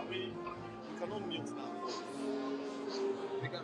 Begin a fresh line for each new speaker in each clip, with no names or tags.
We cannot mute now. We can.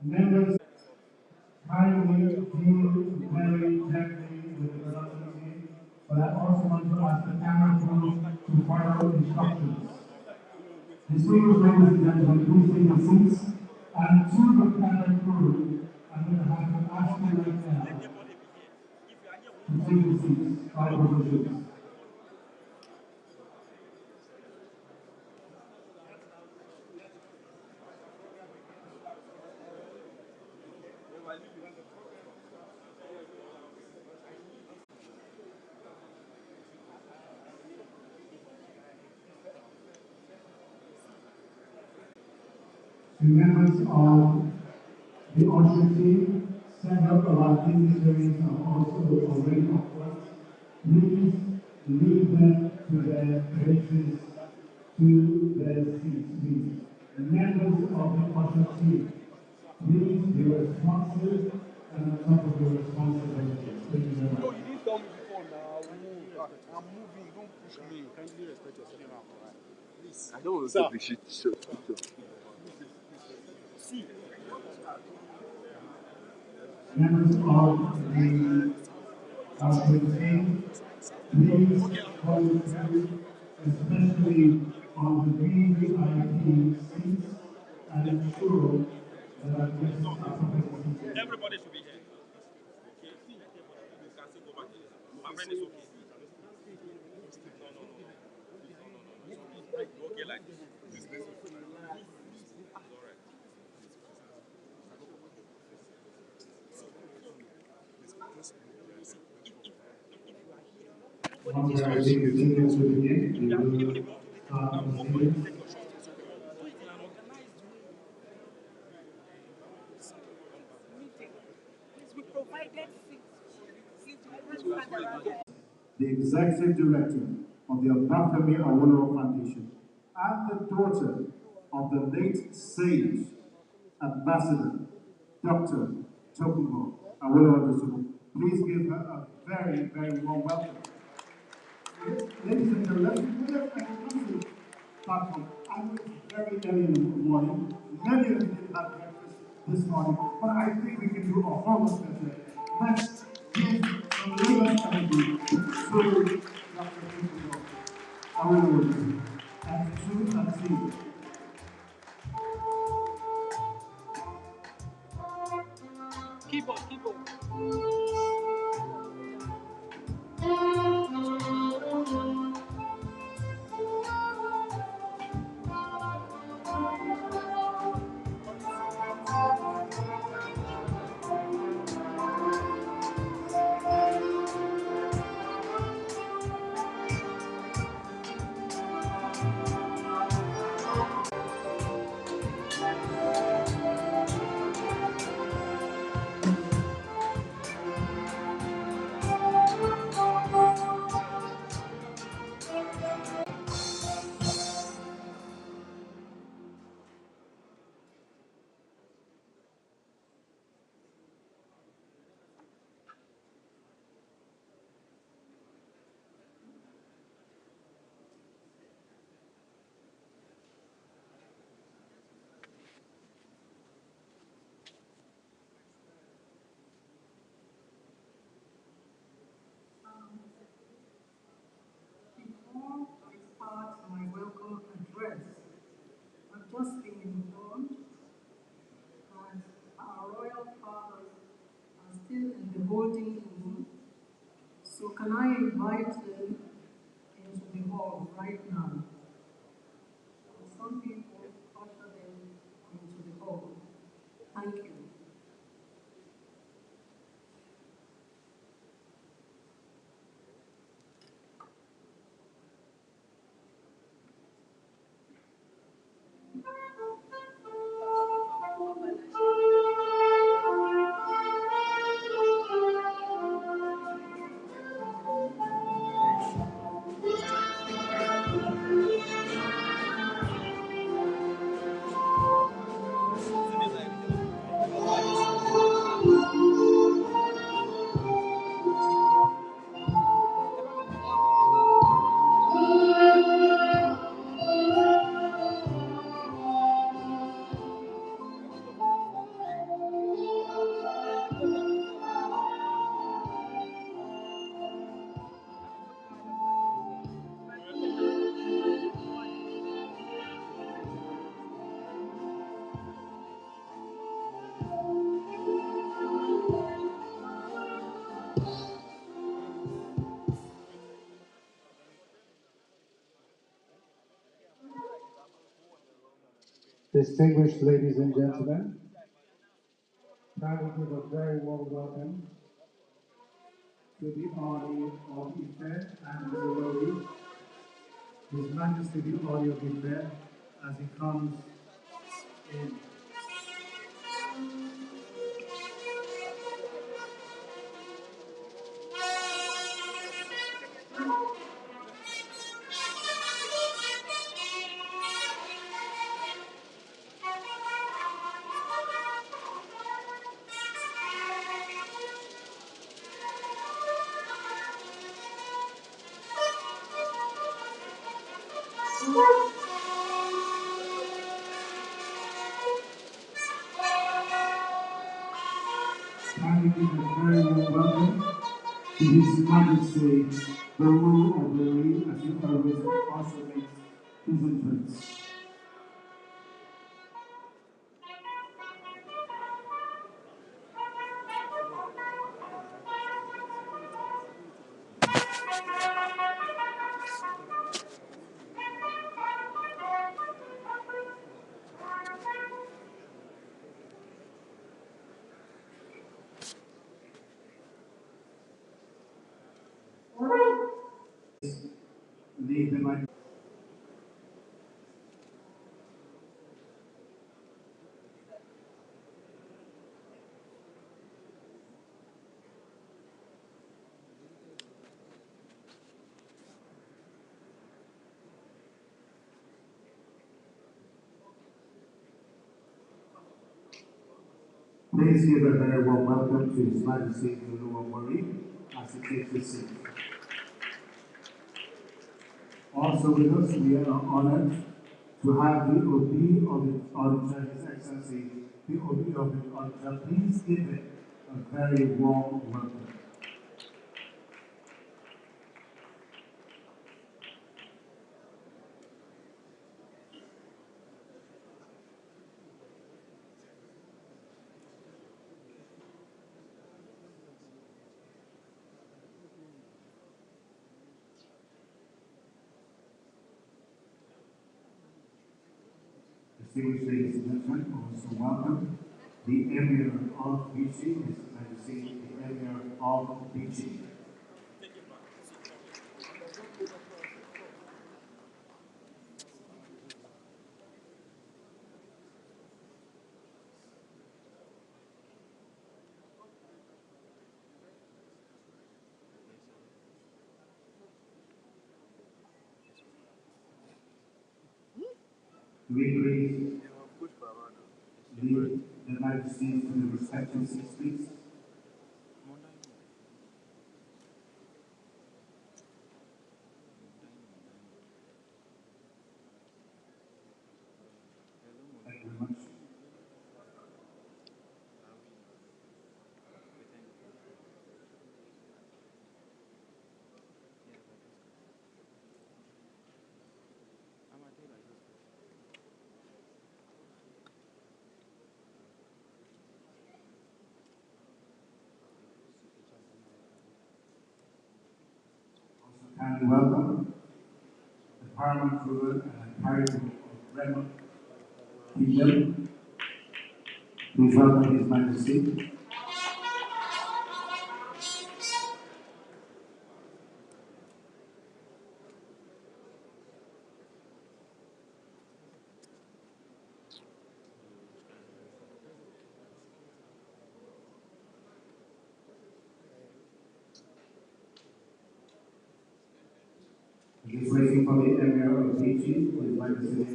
Members kindly deal very gently with the production team, but I also want to ask the camera crew to follow instructions. Distinguished ladies and gentlemen, please take your seats. And to the camera crew, I'm going to have to ask you right now to take your seats by positions. To members of the usher team, several of our dignitaries are also already up front. Please lead them to their places, to their seats, please. Members of the usher team, Please be responsive and on top of your responsibilities. Thank you very
No,
much.
you didn't tell me before now. Move. I'm moving. Don't push me. Kindly respect yourself now. Alright. Please.
I don't want
Sir.
to take shit. Sure.
See.
Members of the committee, please follow through, especially on the VVIP seats, and ensure that our guests are properly seated.
Everybody should be here. Okay. See. You can still go back. My friend is okay. Okay, like this.
Once we are ready to begin, we will start the proceedings. The Executive Director of the Obafemi Awolowo Foundation and the daughter of the late Sage Ambassador Dr. Tokunbo Awolowo Dosumu. Please give her a very, very warm welcome. Ladies and gentlemen, let's come to platform. I know it's very early in the morning. Many of you didn't have breakfast this morning, but I think we can do a whole lot better. Let's give some Lagos energy to Dr. Tokunbo Awolowo and to and see.
Keep on, keep on.
Before I start my welcome address, I've just been informed that our royal fathers are still in the holding room. So can I invite them into the hall right now? Some people usher them into the hall. Thank you.
Distinguished ladies and gentlemen, kindly give a very warm welcome to the Order of Ife and the Lori, His Majesty the Order of Ife, as he comes in. Kindly give a very warm welcome to His Majesty, the ruler of the realm, as he always also makes his entrance. Lead the mic. Please give a very warm welcome to His Majesty the Ruler of the realm as he takes his seat. Also with us, we are honored to have the OB of the Auditor, His Excellency, the OB of the Auditor. Please give him a very warm welcome. Distinguished ladies and gentlemen, also welcome the Emir of Vichy, His Majesty, the Emir of Vichy. Do we please lead the Majesties to the respective seats, please? Thank you very much. Also kindly welcome the Paramount Ruler and Cardinal of Bremen Kingdom. Please welcome His Majesty. He's waiting for the Emir of Vichy, His Majesty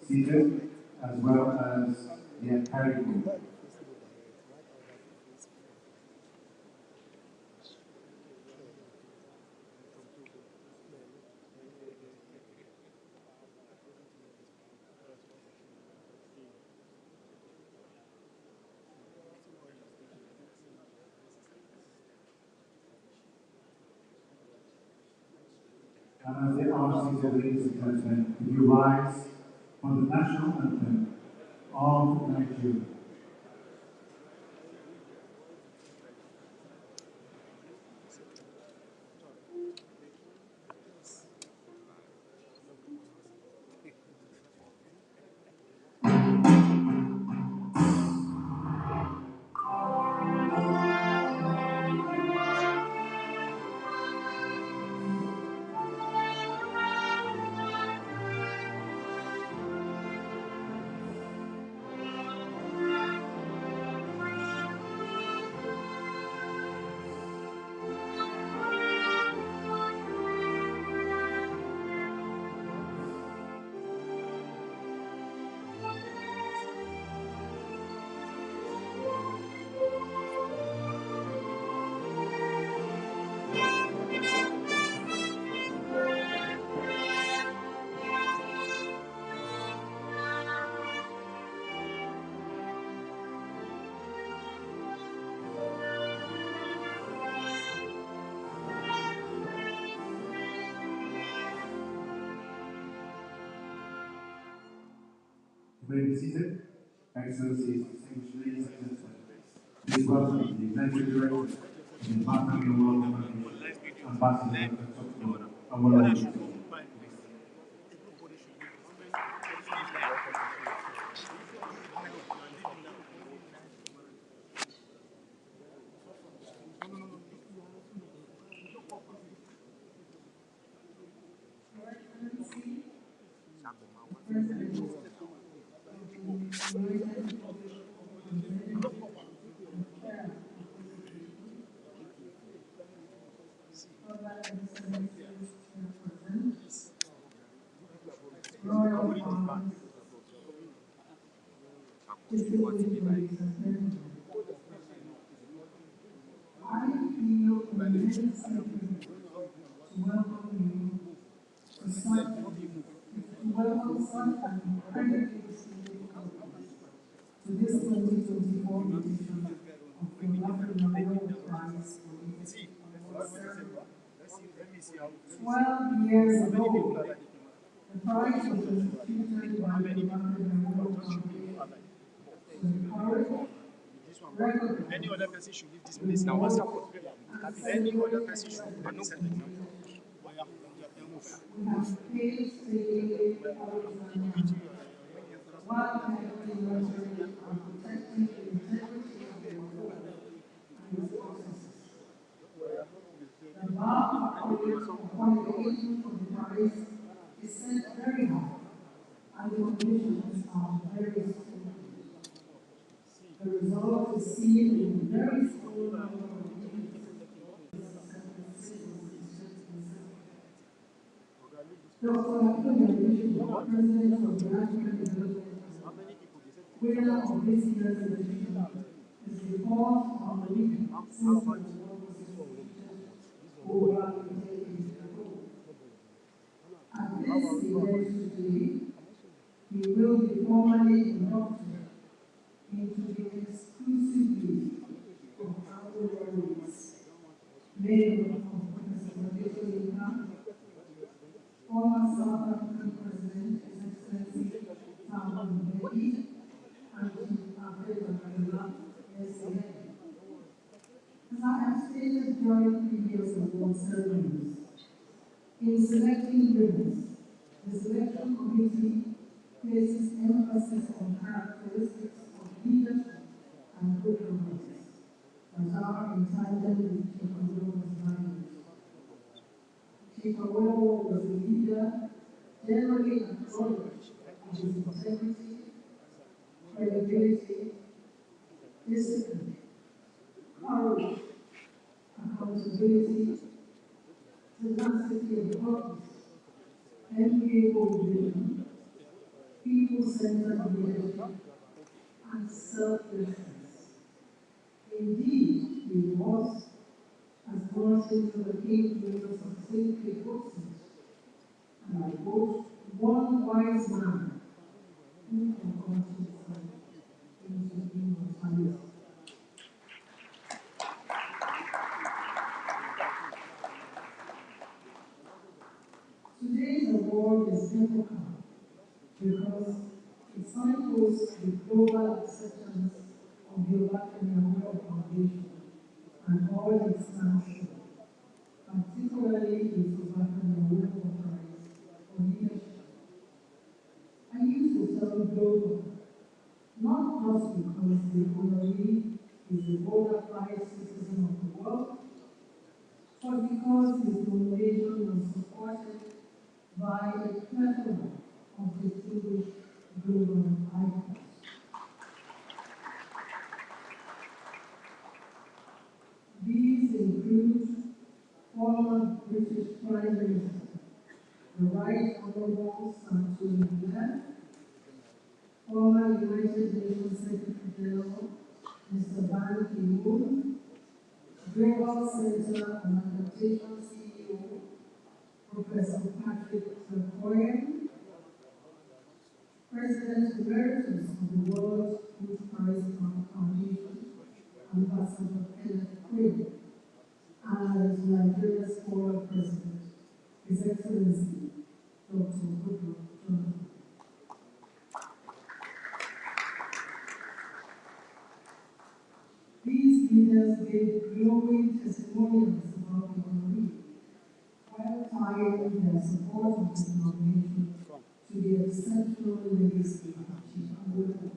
seated, as well as the Cardinal. And as they are seated, ladies and gentlemen, could you rise for the national anthem of Nigeria? may be seated. Excellencies, distinguished ladies and gentlemen, please welcome the Executive Director of the Obafemi Awolowo Foundation, Ambassador Dr. Awolowo.
I feel immense privilege to welcome you to welcome such an incredibly distinguished audience to this 2024 edition of the Obafemi Awolowo Prize for Leadership Award Ceremony. 12 years ago, the prize was instituted by the Obafemi Awolowo Foundation to encourage, recognize,
Any other person should leave this place now. Any other person should not set example.
we have painstakingly always while carefully nurturing and protecting the integrity of the award and its processes. The bar for qualification for the prize is set very high, and the conditions are very stringent. The result is seen in the very small number of meetings. Dr. Obafemi, President of the African Development Bank, winner of this year's edition, is the fourth on the week since the award was instituted over 10 years ago. At this event today, he will be formally inducted into the exclusive list of honoraries made up of Professor Obafemi, former South African President, His Excellency Thabo Mbeki, and Chief Abdullah SAN. As I have stated during previous award ceremonies, in selecting winners, the selection committee places emphasis on characteristics of leadership and good governance that are in tandem with Chief Awolowo's values. Chief Awolowo was a leader generally acknowledged for his integrity, credibility, discipline, courage, accountability, tenacity of purpose, enviable vision, people-centered leadership, and selflessness. Indeed, he was, as Martin Luther King Jr. succinctly puts it, and I quote, one wise man who forgot himself into immortality. Today's award is epochal because it signposts the global acceptance of the Obafemi Awolowo Foundation and all it stands for, particularly its Obafemi Awolowo Prize for Leadership. I use the term global not just because the honoree is a bona fide citizen of the world, but because his nomination was supported by a plethora of distinguished global icons. These include former British Prime Minister, the Right Honourable Tony Blair, former United Nations Secretary General, Mr. Ban Ki-moon, Global Center on Adaptation CEO, Professor Patrick Vercoyen, President Emeritus of the World Food Prize Foundation, Ambassador Kenneth Quinn, and Nigeria's former President, His Excellency Dr. Goodluck Jonathan. leaders gave glowing testimonials about the honoree, while tying their support of his nomination to the exceptional legacy of Chief Awolowo.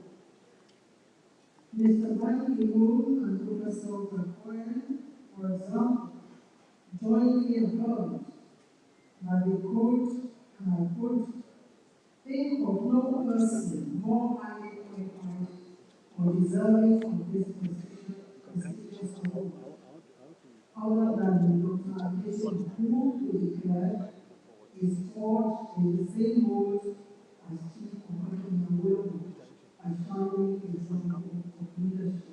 Mr. Ban Ki-moon and Professor Okoye, for example, jointly affirmed that they could, and I quote, think of no person more highly qualified or deserving of this prestigious award, other than Dr. Jason, who we declared is forged in the same mold as Chief Obafemi Awolowo, a shining example of leadership.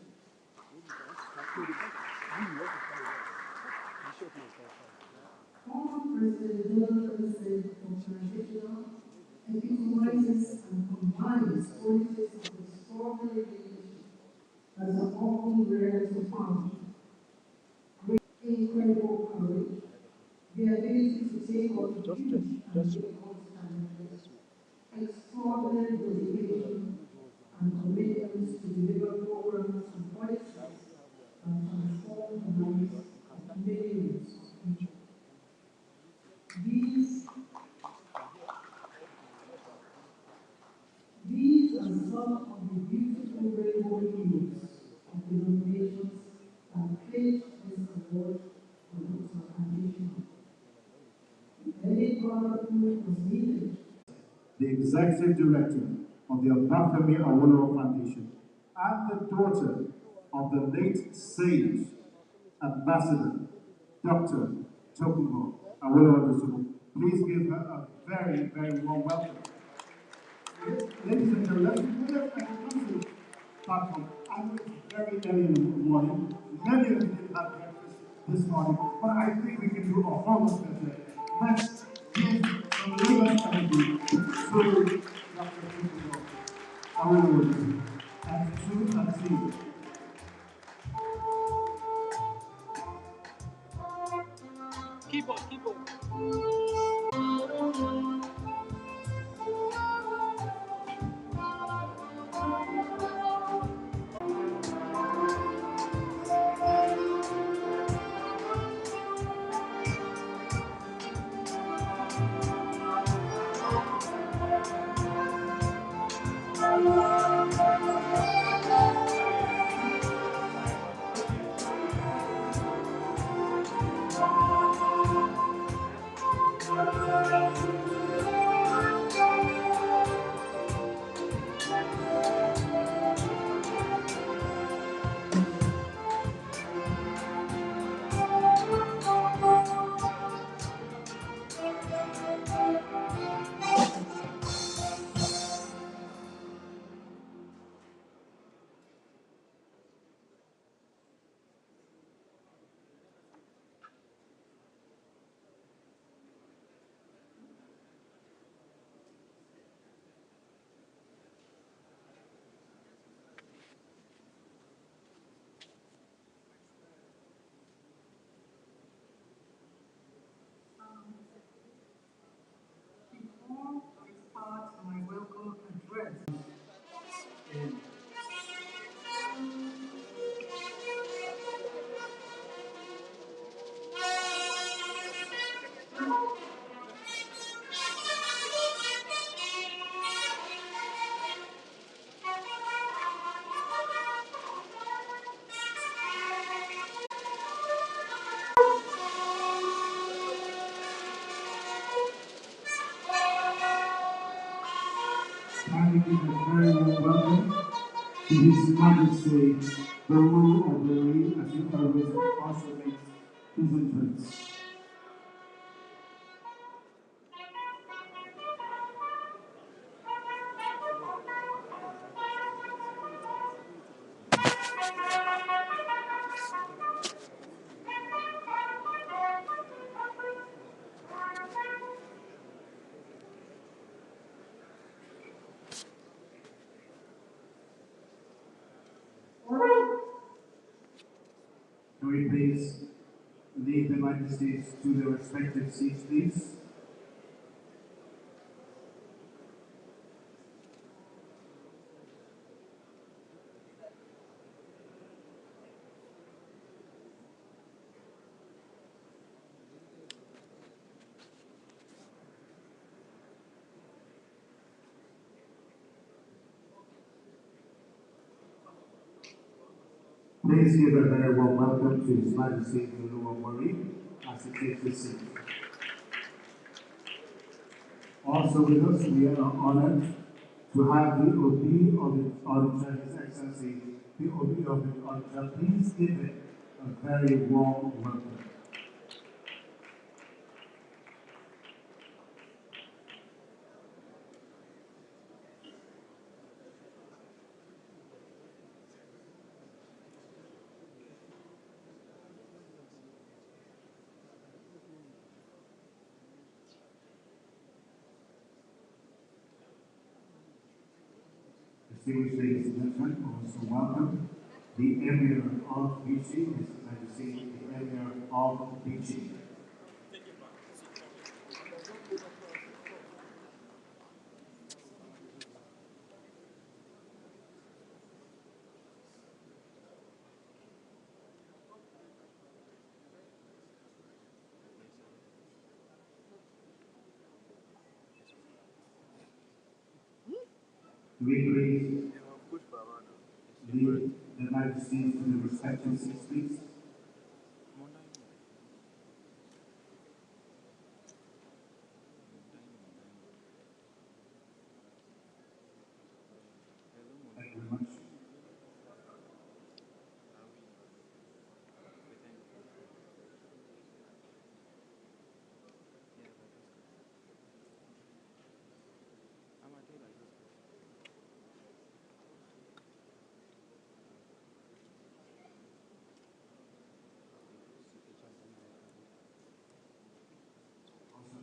Former President Jonathan said organizational epitomizes and combines qualities of extraordinary leadership that are often rare to find. With incredible courage, the ability to take on huge and difficult challenges, extraordinary dedication, and commitment to deliver programs and policies that transform the lives of millions of people. These are some of the beautiful rainbow hues of the nominations that placed this award for Dr. Additional. Any product was needed.
The Executive Director of the Obafemi Awolowo Foundation and the daughter of the late Sage Ambassador, Dr. Tokunbo Awolowo. Please give her a very, very warm welcome. Ladies and gentlemen, let's put up and come to the platform. I know it's very early in the morning. Many of you didn't have breakfast this morning, but I think we can do a whole lot better. Let's give some Lagos energy to Dr. Tokunbo Awolowo and to her team.
Keyboard, keyboard.
Before I start my welcome address,
Kindly give a very warm welcome to His Majesty, the Olu of Lori, as he always also makes his entrance. Can we please lead the Majesties to their respective seats, please? Please give a very warm welcome to His Majesty Olúwọ̀mọrí as he takes his seat. Also with us, we are honored to have the OB of the Auditor, His Excellency, the OB of the Auditor. Please give it a very warm welcome. Distinguished ladies and gentlemen, also welcome the Emir of Vichy, His Majesty, the Emir of Vichy. We please lead the Majesties to the respective seats, please. Thank you very much.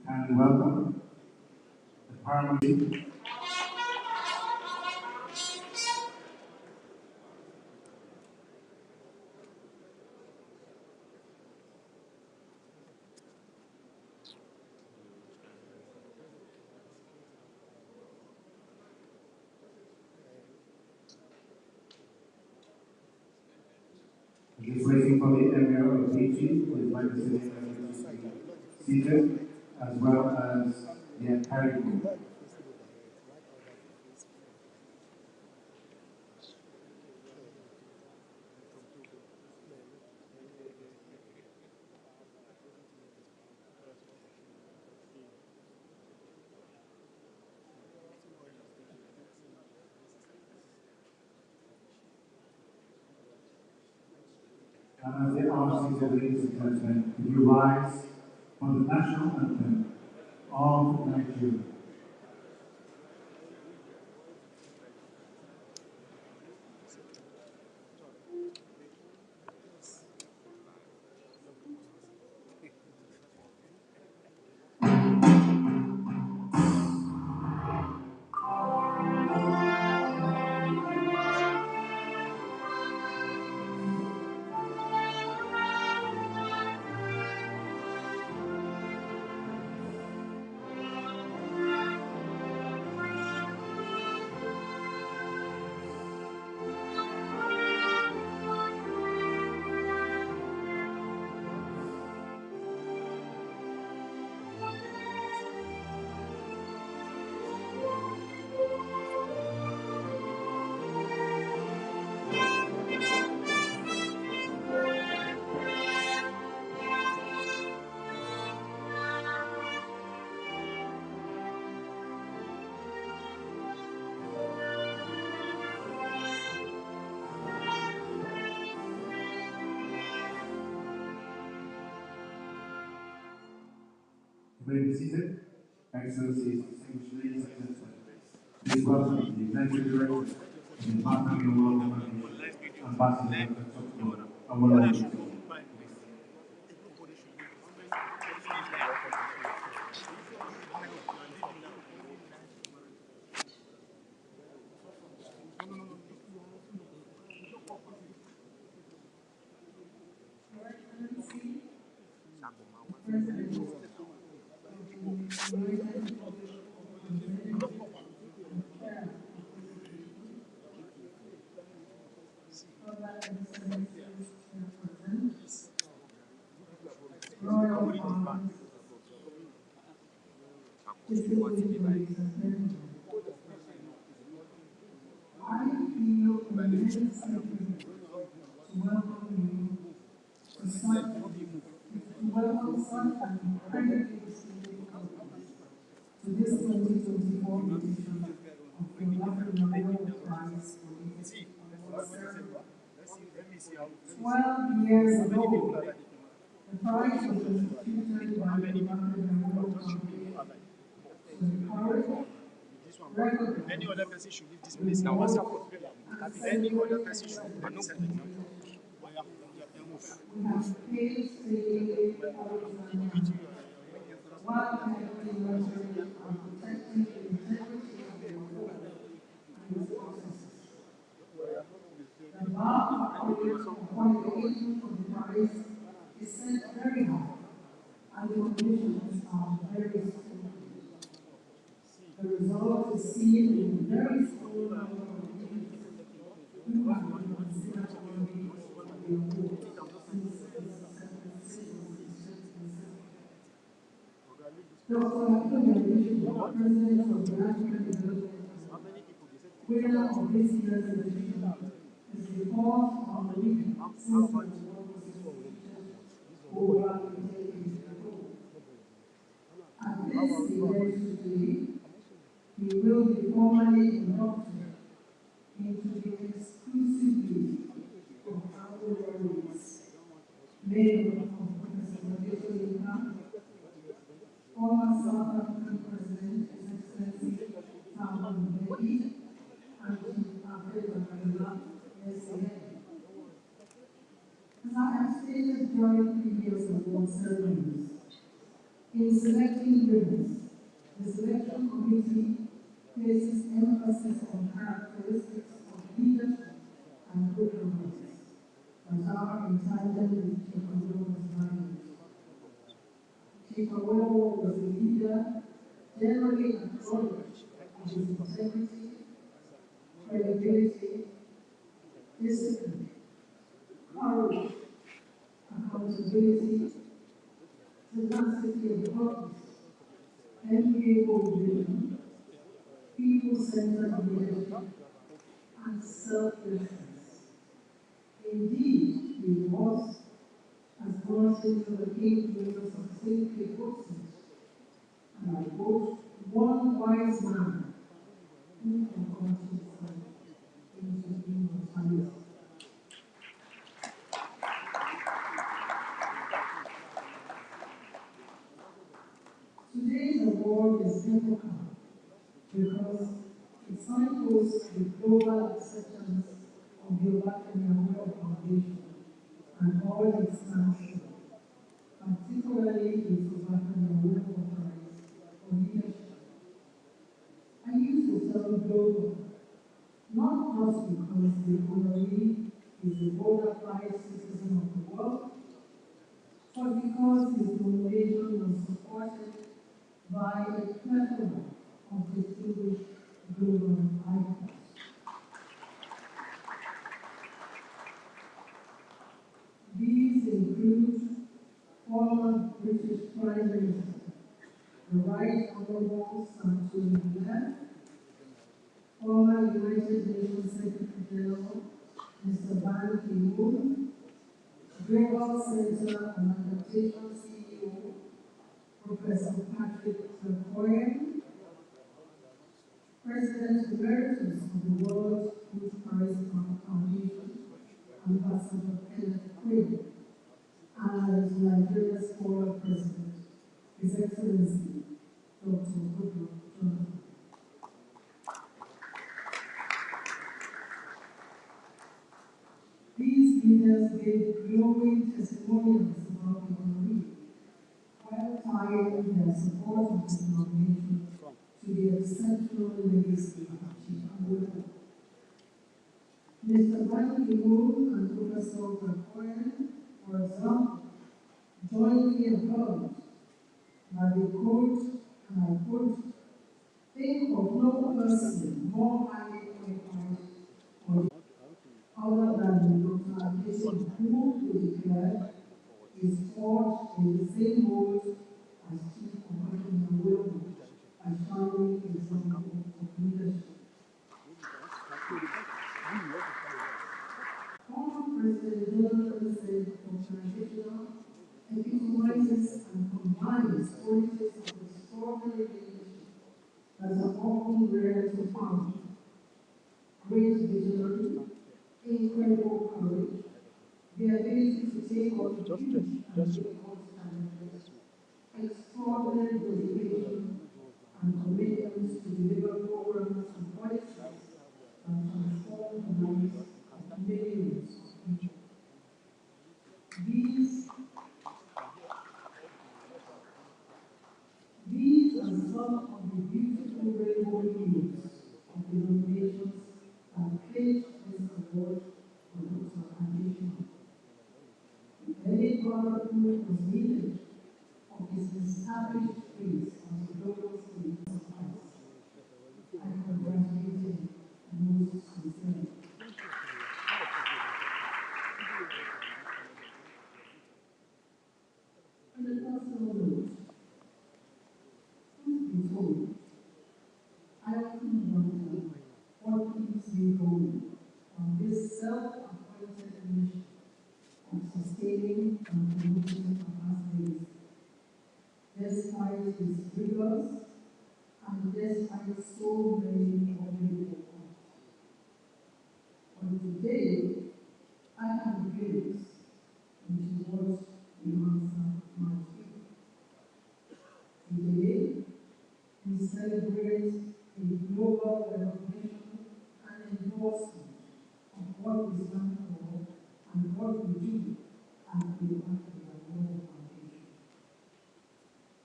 Kindly welcome the Parliament. Just waiting for the Emir of Vichy, who is like to be seated, as well as the entire group. And as they are seated, ladies and gentlemen, could you rise for the national anthem of Nigeria? You may be seated. Excellencies, distinguished ladies and gentlemen, please welcome the Executive Director of the Obafemi Awolowo Foundation, Ambassador Dr. Awolowo.
I feel immense sympathy welcome you to welcome such an incredibly distinguished company to this 2024 edition of the Obafemi Awolowo Prize for Leadership Award Ceremony. 12 years ago, the prize was instituted by the Obafemi Awolowo Foundation to encourage, recognize,
Any other person should leave this place now. What's up? Any other person should leave this place now.
we have painstakingly followed while carefully nurturing and protecting the integrity of the award and its processes. The bar for qualification for the prize is set very high, and the conditions are very stringent. The result is seen in a very small number of leaders who have been considered worthy of the award since its decision was Dr. President of the African Development winner of this year's edition, is the fourth on the week since the award was instituted over a decade ago. At this event today, he will be formally inducted into the exclusive league of honoraries made up of Professor Obafemi, former South African President, His Excellency Thabo Mbeki, and Chief Alfred Mandela, SAN. As I have stated during previous award ceremonies, in selecting winners, the selection committee places emphasis on characteristics of leadership and good governance that are in tandem with Chief Awolowo's values. Chief Awolowo was a leader generally acknowledged for his integrity, credibility, discipline, courage, accountability, tenacity of purpose, enviable vision, people-centered leadership, and selflessness. Indeed, he was, as Martin Luther King Jr. succinctly puts it, and I quote, one wise man who forgot himself into immortality. Today's award is difficult because it signposts the global acceptance of the Obafemi Awolowo Foundation and all it stands for, particularly its Obafemi Awolowo Prize for Leadership. I use the term global, not just because the honoree is a bona fide citizen of the world, but because his nomination was supported by a plethora of distinguished global icons. These include former British Prime Minister, the Right Honorable Tony Blair, former United Nations Secretary General, Mr. Ban Ki-moon, Global Center on Adaptation CEO, Professor Patrick Terkoyen, President Emeritus of the World Food Prize Foundation, Ambassador Kenneth Quinn, and Nigeria's former President, His Excellency Dr. Goodluck Jonathan. These leaders gave glowing testimonials about the honoree, while tying their support of his nomination to the exceptional legacy of Chief Awolowo. Mr. Ban Ki-moon and Professor Terkoyen, for example, jointly affirmed that they could, and I quote, think of no person more highly qualified or other than Dr. Adesina, who declared is forged in the same mold as Chief Obafemi Awolowo, a shining example of leadership. Former President President Jonathan said, organizational epitomizes and combines qualities of extraordinary leadership that are often rare to find: great visionary, incredible courage, the ability to take on huge and difficult challenges, extraordinary dedication, and commitment to deliver programs and policies that transform the lives of millions of people. These These are some of the beautiful rainbow hues of the nominations that placed this award on Dr. Additional. Any product was needed of his established place on the global stage of Christ. I congratulate him most sincerely. On a personal note, truth be told, I often wonder what keeps me going on this self-appointed mission of sustaining and promoting our legacy, despite its rigors and despite so many obvious faults. But today, I have a glimpse into what the answer might be. Today, we celebrate a global recognition and endorsement of what we stand for and what we do at the Obafemi Awolowo Foundation.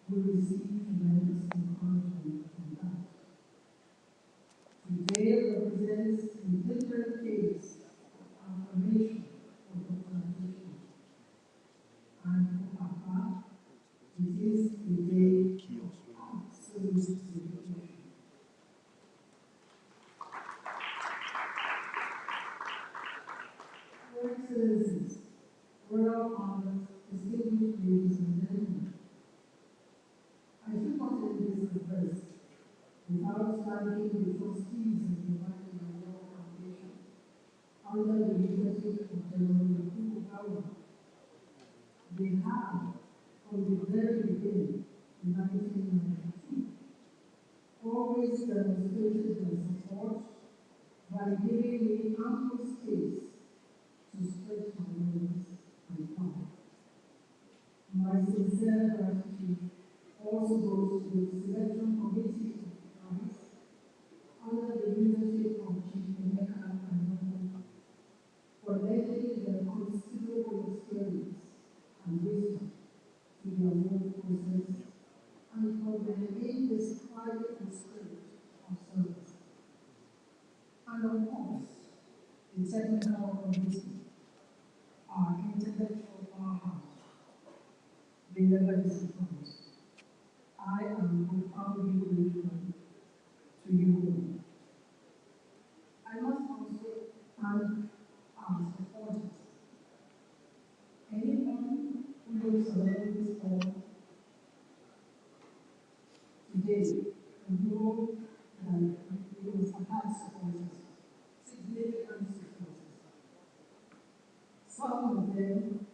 We receive tremendous encouragement from that. Today represents a different case of affirmation of organization. And for Papa, it is a day of absolute celebration. Your Excellencies, Royal Fathers, distinguished ladies and gentlemen, I should not end this address without thanking the trustees of the Obafemi Awolowo Foundation under the leadership of General Yakubu. They have, from the very beginning in 1992, always demonstrated their support by giving me ample space to stretch my wings and fly. My sincere gratitude also goes to the selection committee of the prize under the leadership of Chief Emeka and for lending their considerable experience and wisdom to the award process and for their indescribable spirit of service. And of course, the technical committee, our intellectual powerhouse, they never disappoint. I am profoundly grateful to you all. I must also thank our supporters. Anyone who lives around this hall today know that we must have supporters, significant supporters. Some of them,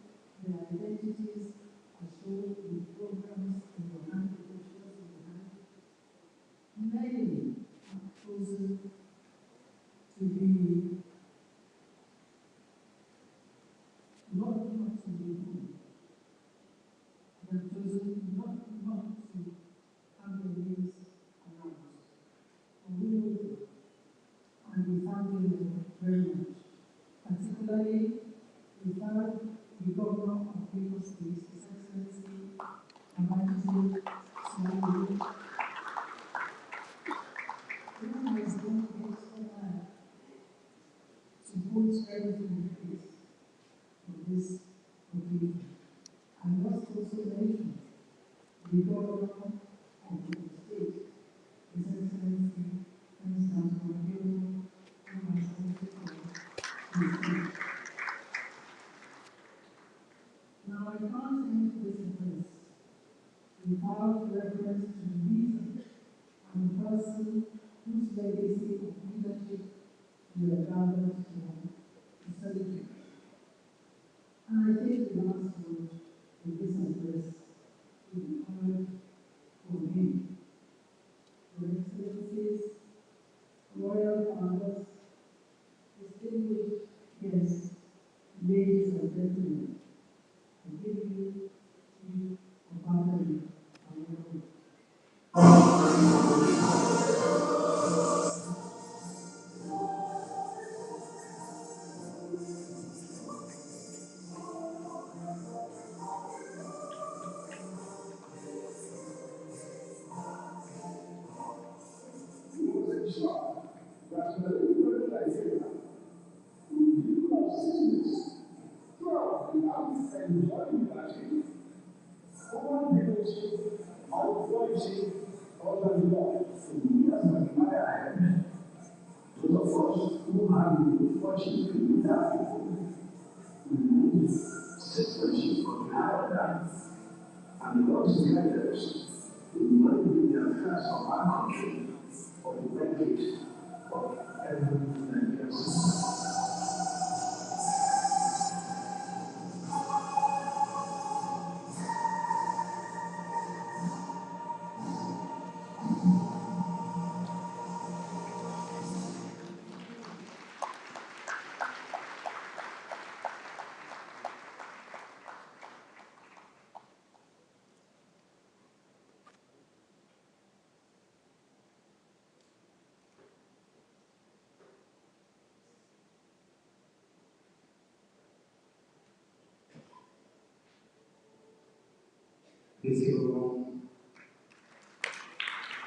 their identities are shown in programs in your hand, brochures in your hand. Many have chosen to be not to be good. They have chosen not to have their names announced. And we know them, and we thank them very much. Particularly, we thank the Governor of Lagos State, His Excellency, Babajide Sanwo-Olu, who has done the extra mile to put everything in place for this occasion. I must also mention the Governor of the state, His Excellency, Mr. Obafemi who has also come. Now, I can't end this address without reference to the reason and the person whose legacy of leadership we are gathered here to celebrate.
ladies and gentlemen, I give you Chief Obafemi Awolowo. And those leaders who might be the affairs of our country for the benefit of every Nigerian citizen. Please give a warm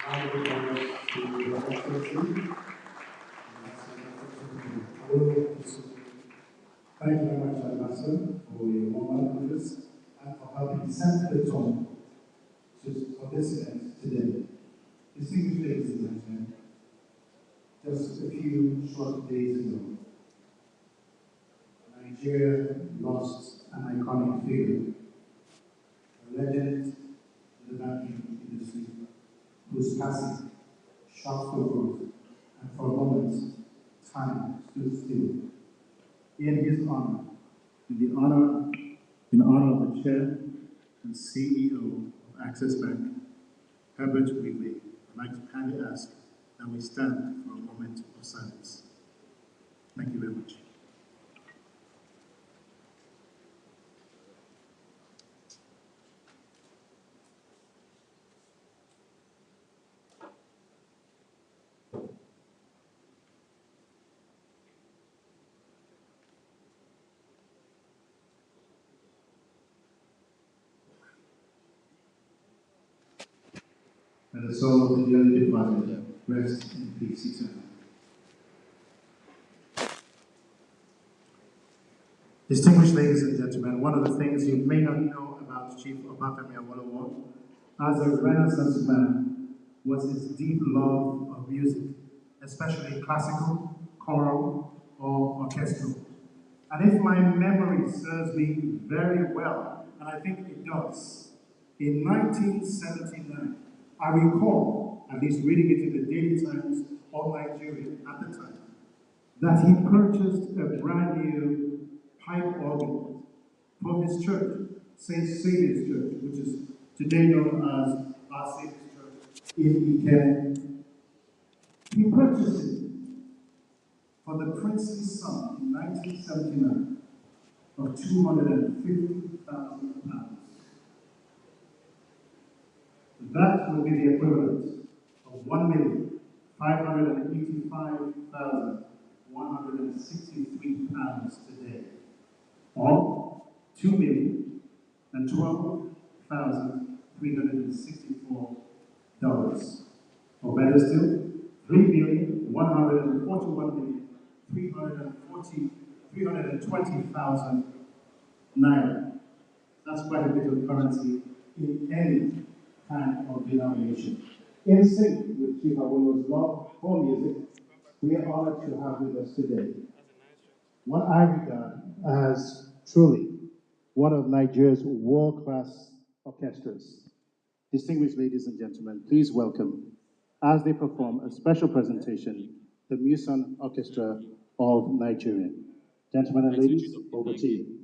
round of applause to Your Excellency. Thank you very much, Ambassador, for your warm welcome to us and for helping set the tone for this event today. Distinguished ladies and gentlemen, just a few short days ago, Nigeria lost an iconic figure, a legend in the banking industry, whose passing shocked the world, and for a moment, time stood still. In his honor, in honor of the Chair and CEO of Access Bank, Herbert Wrigley, I'd like to kindly ask that we stand for a moment of silence. Thank you very much. And the soul of the dearly departed rest in peace eternal. Distinguished ladies and gentlemen, one of the things you may not know about Chief Obafemi Awolowo as a Renaissance man was his deep love of music, especially classical, choral, or orchestral. And if my memory serves me very well, and I think it does, in 1979, I recall, at least reading it in the Daily Times of Nigeria at the time, that he purchased a brand new pipe organ for his church, St. Saviour's Church, which is today known as Our Saviour's Church in Ike. He purchased it for the princely sum in 1979 of £250,000. That will be the equivalent of £1,585,163 today, or $2,012,364, or better still, $3,141,320,000 naira. That's quite a bit of currency in any kind of denomination. In sync with Chief Awolowo's love for music, we are honored to have with us today what I regard as truly one of Nigeria's world-class orchestras. Distinguished ladies and gentlemen, please welcome, as they perform a special presentation, the Muson Orchestra of Nigeria. Gentlemen and ladies, over to you.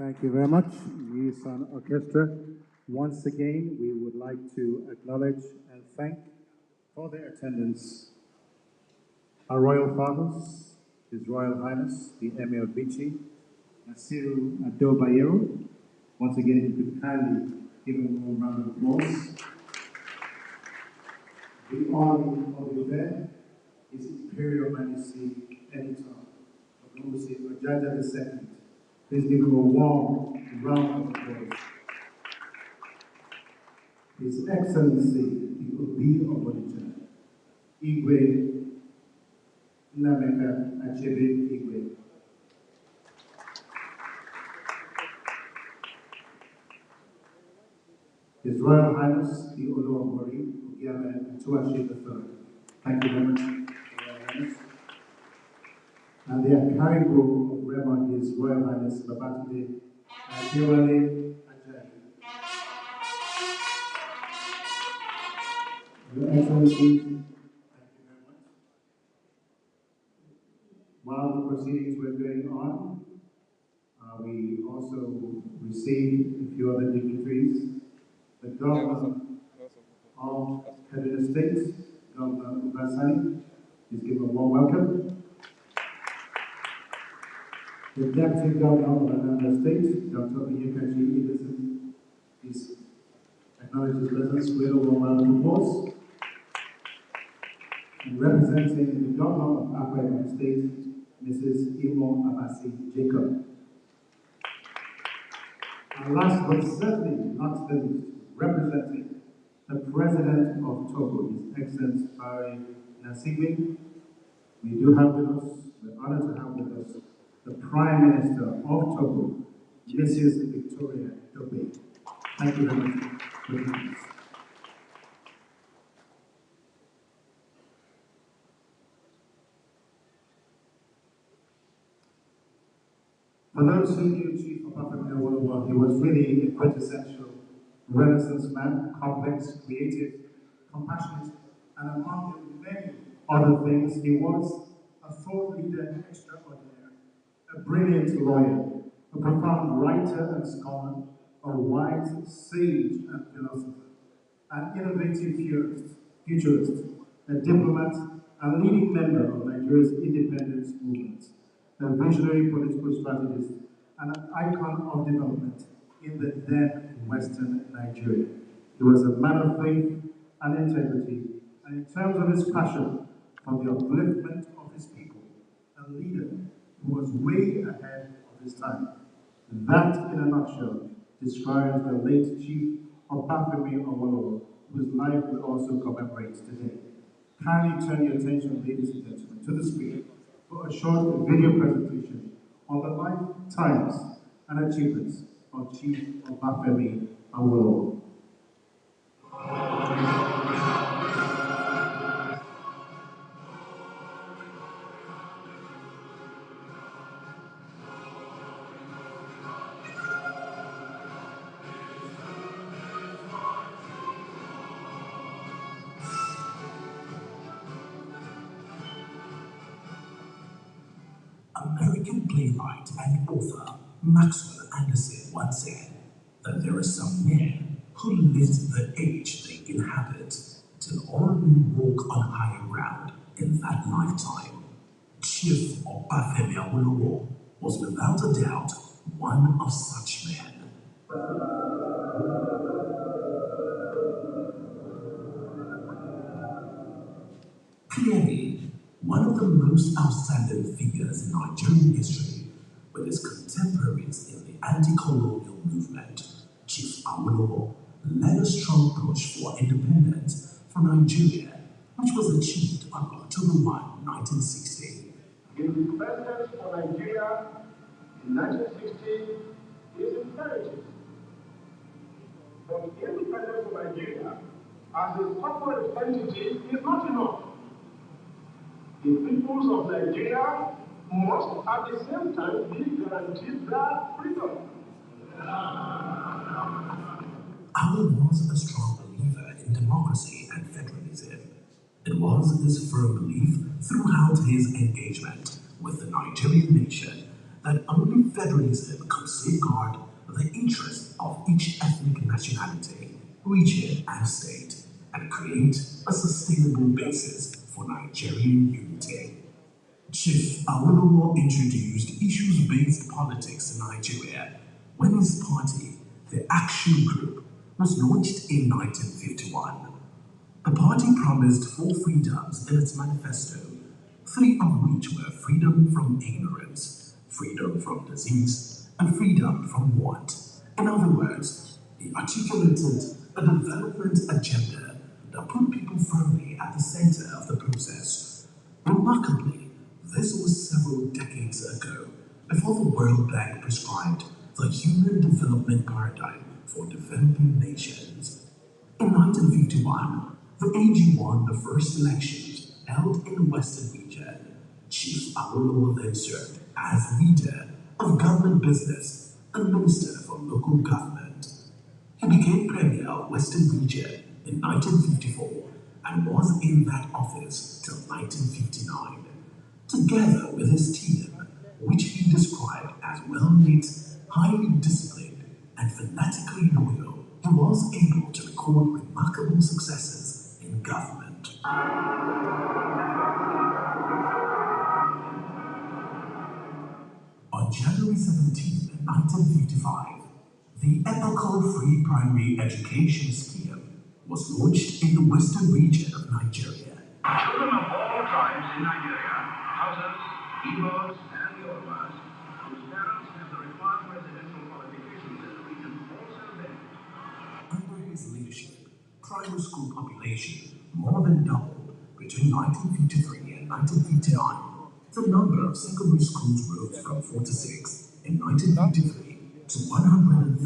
Thank you very much, Yusan Orchestra. Once again, we would like to acknowledge and thank for their attendance our Royal Fathers, His Royal Highness, the Emir of Bichi, Nasiru Adobayero. Once again, if you could kindly give him a warm round of applause. The Army of the Event, His Imperial Majesty Editor of Lucy Ojaja II. Please give him a warm round of applause. His Excellency, the Obi of Onitsha, Igwe Nnameka Achebe Igwe. His Royal Highness, the Oluwabori Ogiame Atuashi III. Thank you very much, Royal Highness. And the Akarigo of Rema, His Royal Highness Babatunde Adewale Ajayi. Your Excellencies, thank you very much. While the proceedings were going on, we also received a few other dignitaries. The Governor of Kaduna State, Governor Obasani, is given a warm welcome. The Deputy Governor of Anambra State, Dr. Onyekachi Ibeson, is acknowledged his presence with a warm round of applause. And representing the Governor of Akwa Ibom State, Mrs. Imo Abasi Jacob. And last but certainly not the least, representing the President of Togo, His Excellency Barry Nasigbe, we do have with us, we're honored to have with us, the Prime Minister of Togo, Mrs. Victoria Dobe. Thank you very much for joining us. For those who knew Chief Obafemi Awolowo, he was really a quintessential Renaissance man, complex, creative, compassionate, and among many other things, he was a thought leader extraordinary, a brilliant lawyer, a profound writer and scholar, a wise sage and philosopher, an innovative futurist, a diplomat, and leading member of Nigeria's independence movement, a visionary political strategist, and an icon of development in the then Western Nigeria. He was a man of faith and integrity, and in terms of his passion for the upliftment of his people, a leader who was way ahead of his time. That, in a nutshell, describes the late Chief Obafemi Awolowo, whose life we also commemorate today. Kindly turn your attention, ladies and gentlemen, to the screen for a short video presentation on the lifetimes and achievements of Chief Obafemi Awolowo.
American playwright and author Maxwell Anderson once said that there are some men who live the age they inhabit till all men walk on higher ground in that lifetime. Chief Obafemi Awolowo was without a doubt one of such men. Clearly, one of the most outstanding figures in Nigerian history, with his contemporaries in the anti-colonial movement, Chief Awolowo led a strong push for independence for Nigeria, which was achieved on October 1, 1960.
Independence for Nigeria in 1960 is imperative. But independence for Nigeria as a separate entity is not enough. The peoples of Nigeria must at the same time be guaranteed their freedom.
Awolowo was a strong believer in democracy and federalism. It was this firm belief throughout his engagement with the Nigerian nation that only federalism could safeguard the interests of each ethnic nationality, region, and state, and create a sustainable basis for Nigerian unity. Chief Awolowo introduced issues-based politics in Nigeria when his party, the Action Group, was launched in 1951. The party promised four freedoms in its manifesto, three of which were freedom from ignorance, freedom from disease, and freedom from want. In other words, he articulated a development agenda that put people firmly at the center of the process. Remarkably, this was several decades ago, before the World Bank prescribed the Human Development Paradigm for developing nations. In 1951, the AG won the first elections held in the Western region. Chief Awolowo then served as leader of government business and minister for local government. He became Premier of Western Region in 1954 and was in that office till 1959. Together with his team, which he described as well-knit, highly disciplined, and fanatically loyal, he was able to record remarkable successes in government. On January 17, 1955, the epochal free primary education scheme was launched in the Western region of Nigeria.
Children of all tribes in Nigeria, Hausas, Igbos, and Yorubas, whose parents have the required residential qualifications in the region, also benefit.
Under his leadership, primary school population more than doubled between 1953 and 1959. The number of secondary schools rose from 46 in 1953 to 139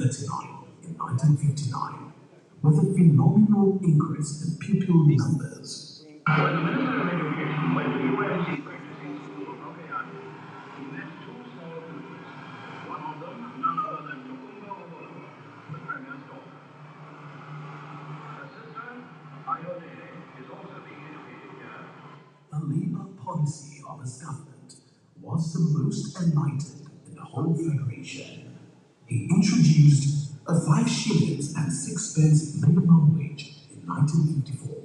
in 1959, with a phenomenal increase in pupil numbers.
When the Minister of Education went to UNC practicing school of Rokayana, he met two small pupils, one of them none other than Tokunbo Awolowo, the Premier's daughter. Her sister, Ayode, is also being educated here.
The labor policy of his government was the most enlightened in the whole federation. He introduced a 5 shillings and 6 pence minimum wage in 1954.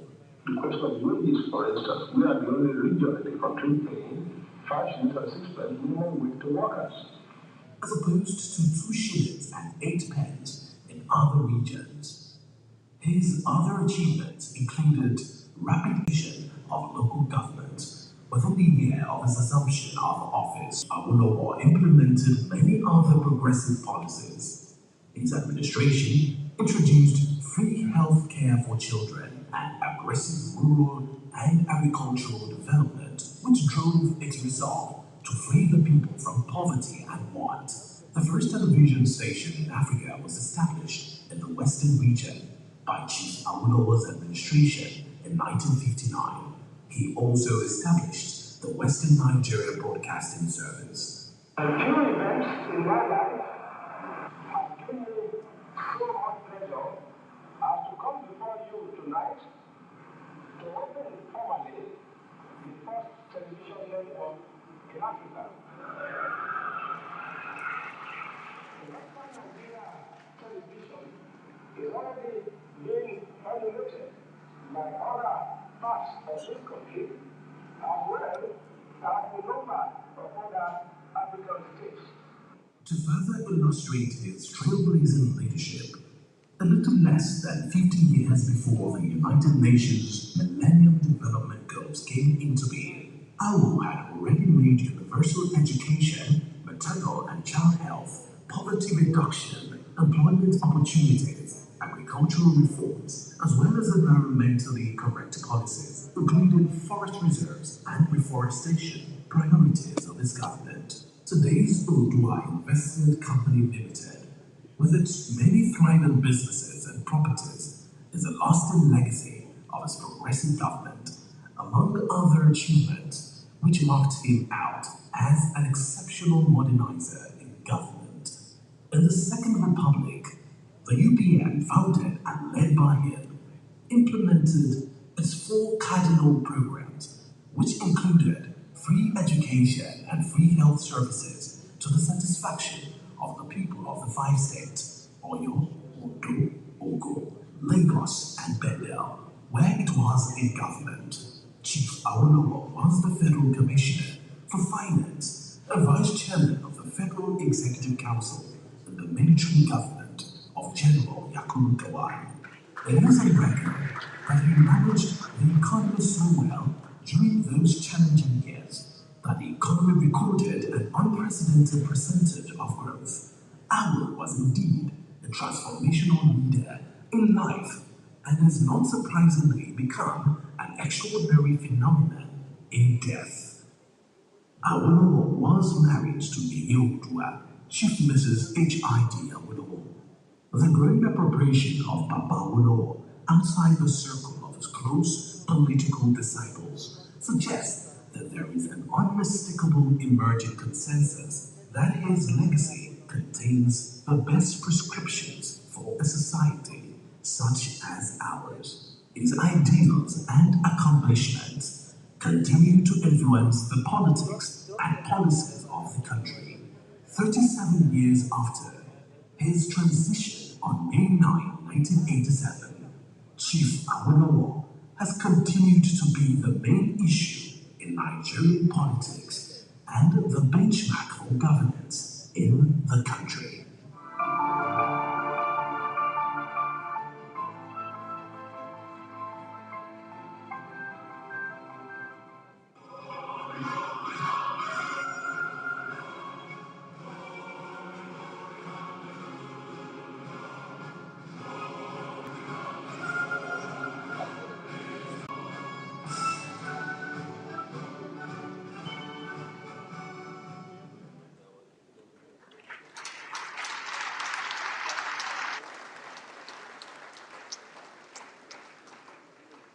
The question of wages, for instance, we are the only region in the country paying 5 shillings and 6 pence minimum wage to workers,
as opposed to 2 shillings and 8 pence in other regions. His other achievements included rapidization of local government. Within the year of his assumption of office, Awolowo implemented many other progressive policies. His administration introduced free health care for children and aggressive rural and agricultural development, which drove its resolve to free the people from poverty and want. The first television station in Africa was established in the Western region by Chief Awolowo's administration in 1959. He also established the Western Nigeria Broadcasting Service.
A few events in my life have given me so much pleasure as to come before you tonight to open formally the first television network in Africa. The Western Nigeria television is already being emulated by other parts of this country, as well as a number of other African states.
To further illustrate his trailblazing leadership, a little less than 50 years before the United Nations Millennium Development Goals came into being, AWO had already made universal education, maternal and child health, poverty reduction, employment opportunities, agricultural reforms, as well as environmentally correct policies, including forest reserves and reforestation, priorities of his government. Today's Odua Investment Company Limited, with its many thriving businesses and properties, is a lasting legacy of his progressive government, among other achievements which marked him out as an exceptional modernizer in government. In the Second Republic, the UPN, founded and led by him, implemented its 4 cardinal programs, which included free education and free health services, to the satisfaction of the people of the five states, Oyo, Ondo, Ogo, Lagos, and Bendel, where it was in government. Chief Awolowo was the Federal Commissioner for Finance, a Vice Chairman of the Federal Executive Council, and the military government of General Yakubu Gowon. It is a record that he managed the economy so well during those challenging years that the economy recorded an unprecedented percentage of growth. Awolowo was indeed a transformational leader in life and has not surprisingly become an extraordinary phenomenon in death. Awolowo was married to Iyodua, Chief Mrs. H.I.D. Awolowo. The growing appropriation of Papa Awolowo outside the circle of his close political disciples suggests that there is an unmistakable emerging consensus that his legacy contains the best prescriptions for a society such as ours. His ideals and accomplishments continue to influence the politics and policies of the country. 37 years after his transition on May 9, 1987, Chief Awolowo has continued to be the main issue in Nigerian politics and the benchmark for governance in the country.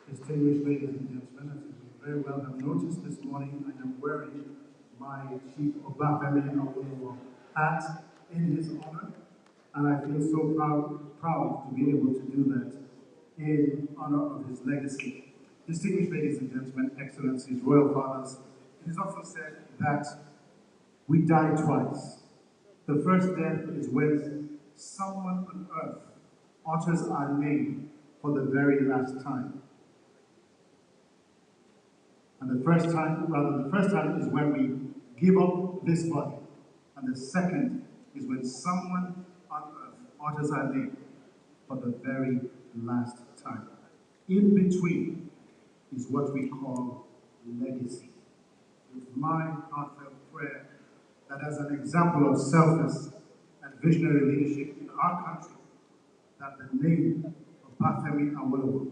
Distinguished ladies and gentlemen, as you very well have noticed this morning, I am wearing my Chief Obafemi Awolowo hat in his honor, and I feel so proud to be able to do that in honor of his legacy. Distinguished ladies and gentlemen, excellencies, royal fathers, it is often said that we die twice. The first death is when someone on earth utters our name for the very last time. And the first time is when we give up this body. And the second is when someone on earth utters our name for the very last time. In between is what we call legacy. It's my heartfelt prayer that as an example of selfless and visionary leadership in our country, that the name of Obafemi Awolowo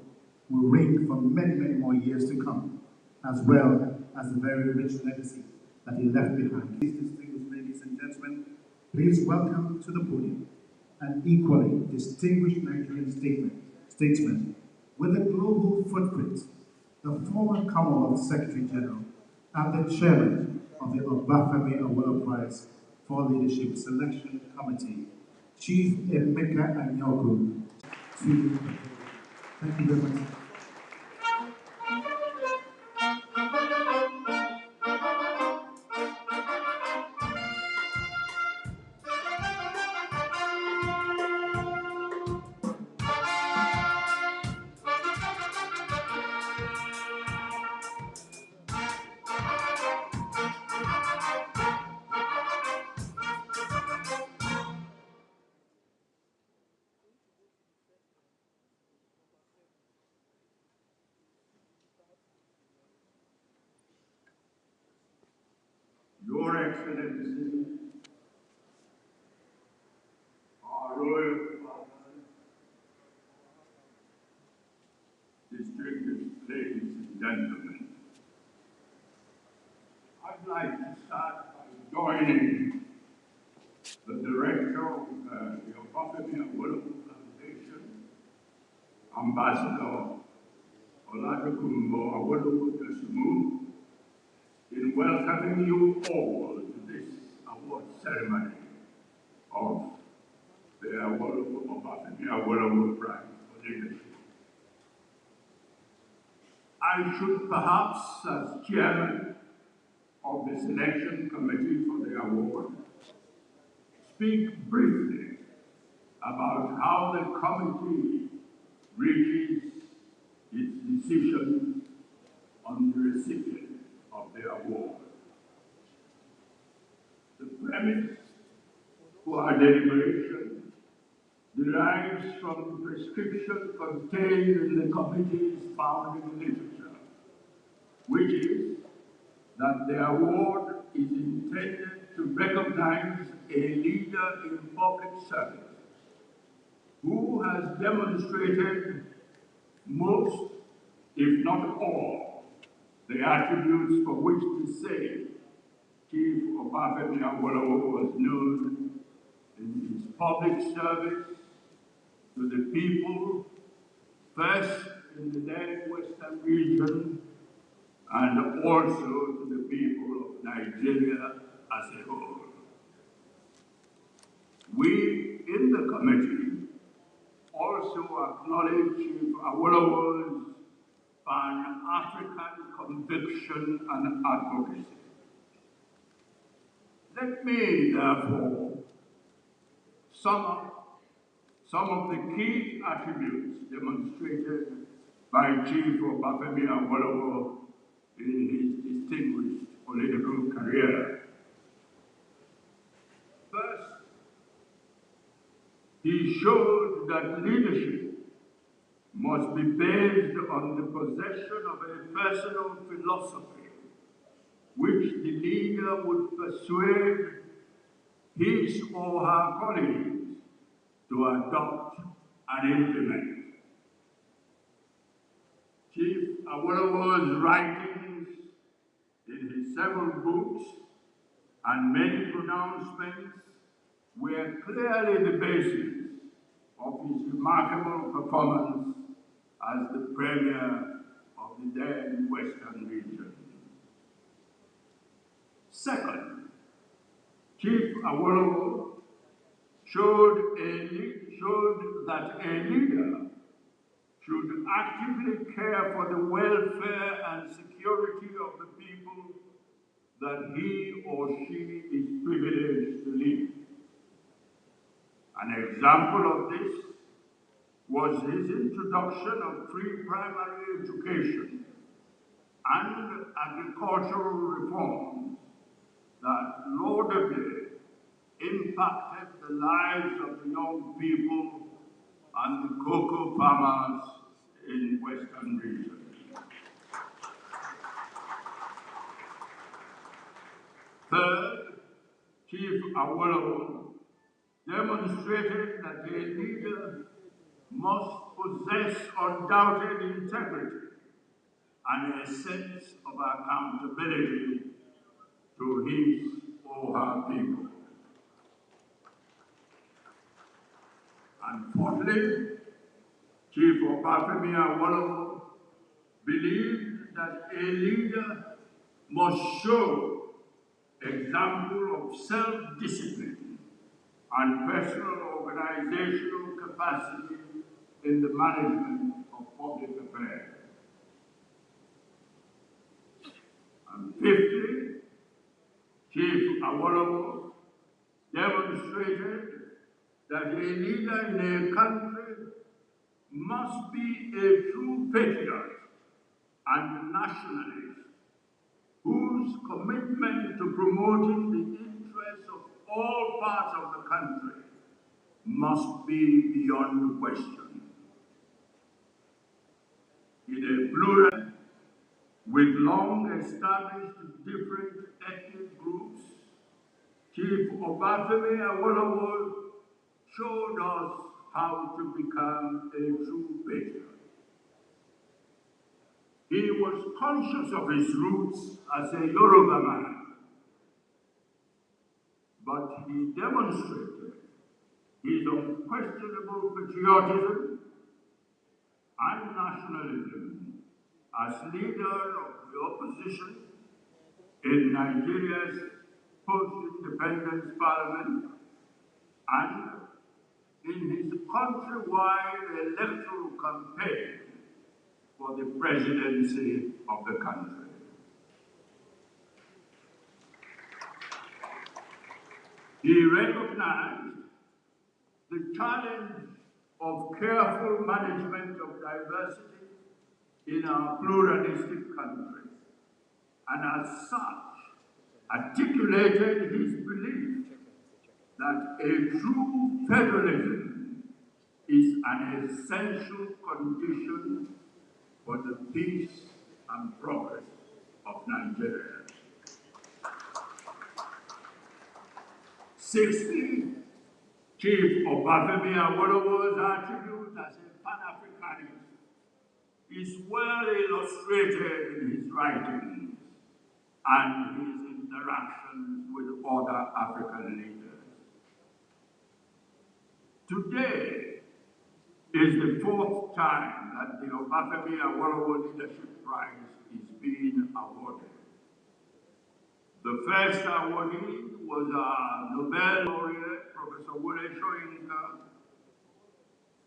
will ring for many, many more years to come, as well as the very rich legacy that he left behind. These distinguished ladies and gentlemen, please welcome to the podium an equally distinguished Nigerian statesman with a global footprint, the former Commonwealth Secretary General and the chairman of the Obafemi Awolowo Prize for Leadership Selection Committee, Chief Emeka Anyogo. Thank you very much.
Your Excellency, our Royal Father, distinguished ladies and gentlemen, I'd like to start by joining the director of the Obafemi Awolowo Foundation, Ambassador Olajukumbo Awolowo Dosunmu, in welcoming you all to this award ceremony of the Obafemi Awolowo Prize for Leadership. I should perhaps, as chairman, of the selection committee for the award speak briefly about how the committee reaches its decision on the recipient of the award. The premise for our deliberation derives from the prescription contained in the committee's founding literature, which is that the award is intended to recognize a leader in public service who has demonstrated most, if not all, the attributes for which the same Chief Obafemi Awolowo was known in his public service to the people, first in the then Western region, and also to the people of Nigeria as a whole. We in the committee also acknowledge Chief Awolowo's Pan-African conviction and advocacy. Let me, therefore, sum up some of the key attributes demonstrated by Chief Obafemi Awolowo in his distinguished political career. First, he showed that leadership must be based on the possession of a personal philosophy which the leader would persuade his or her colleagues to adopt and implement. Chief Awolowo's writings in his several books and many pronouncements were clearly the basis of his remarkable performance as the Premier of the then Western region. Second, Chief Awolowo showed that a leader should actively care for the welfare and security of the people that he or she is privileged to lead. An example of this was his introduction of free primary education and agricultural reforms that laudably impacted the lives of the young people and the cocoa farmers in Western region. Third, Chief Awolowo demonstrated that a leader must possess undoubted integrity and a sense of accountability to his or her people. And fourthly, Chief Obafemi Awolowo believed that a leader must show example of self-discipline and personal organizational capacity in the management of public affairs. And fifthly, Chief Awolowo demonstrated that a leader in a country must be a true patriot and nationalist whose commitment to promoting the interests of all parts of the country must be beyond question. In a plural, with long-established different ethnic groups, Chief Obafemi Awolowo showed us how to become a true patriot. He was conscious of his roots as a Yoruba man, but he demonstrated his unquestionable patriotism and nationalism as leader of the opposition in Nigeria's post-independence parliament and in his countrywide electoral campaign for the presidency of the country. He recognized the challenge of careful management of diversity in our pluralistic country, and as such, articulated his belief that a true federalism is an essential condition for the peace and progress of Nigeria. 60, Chief Obafemi Awolowo's attribute as a Pan-Africanist is well illustrated in his writings and his interactions with other African leaders. Today is the fourth time that the Obafemi Awolowo Leadership Prize is being awarded. The first awardee was our Nobel laureate, Professor Wole Soyinka.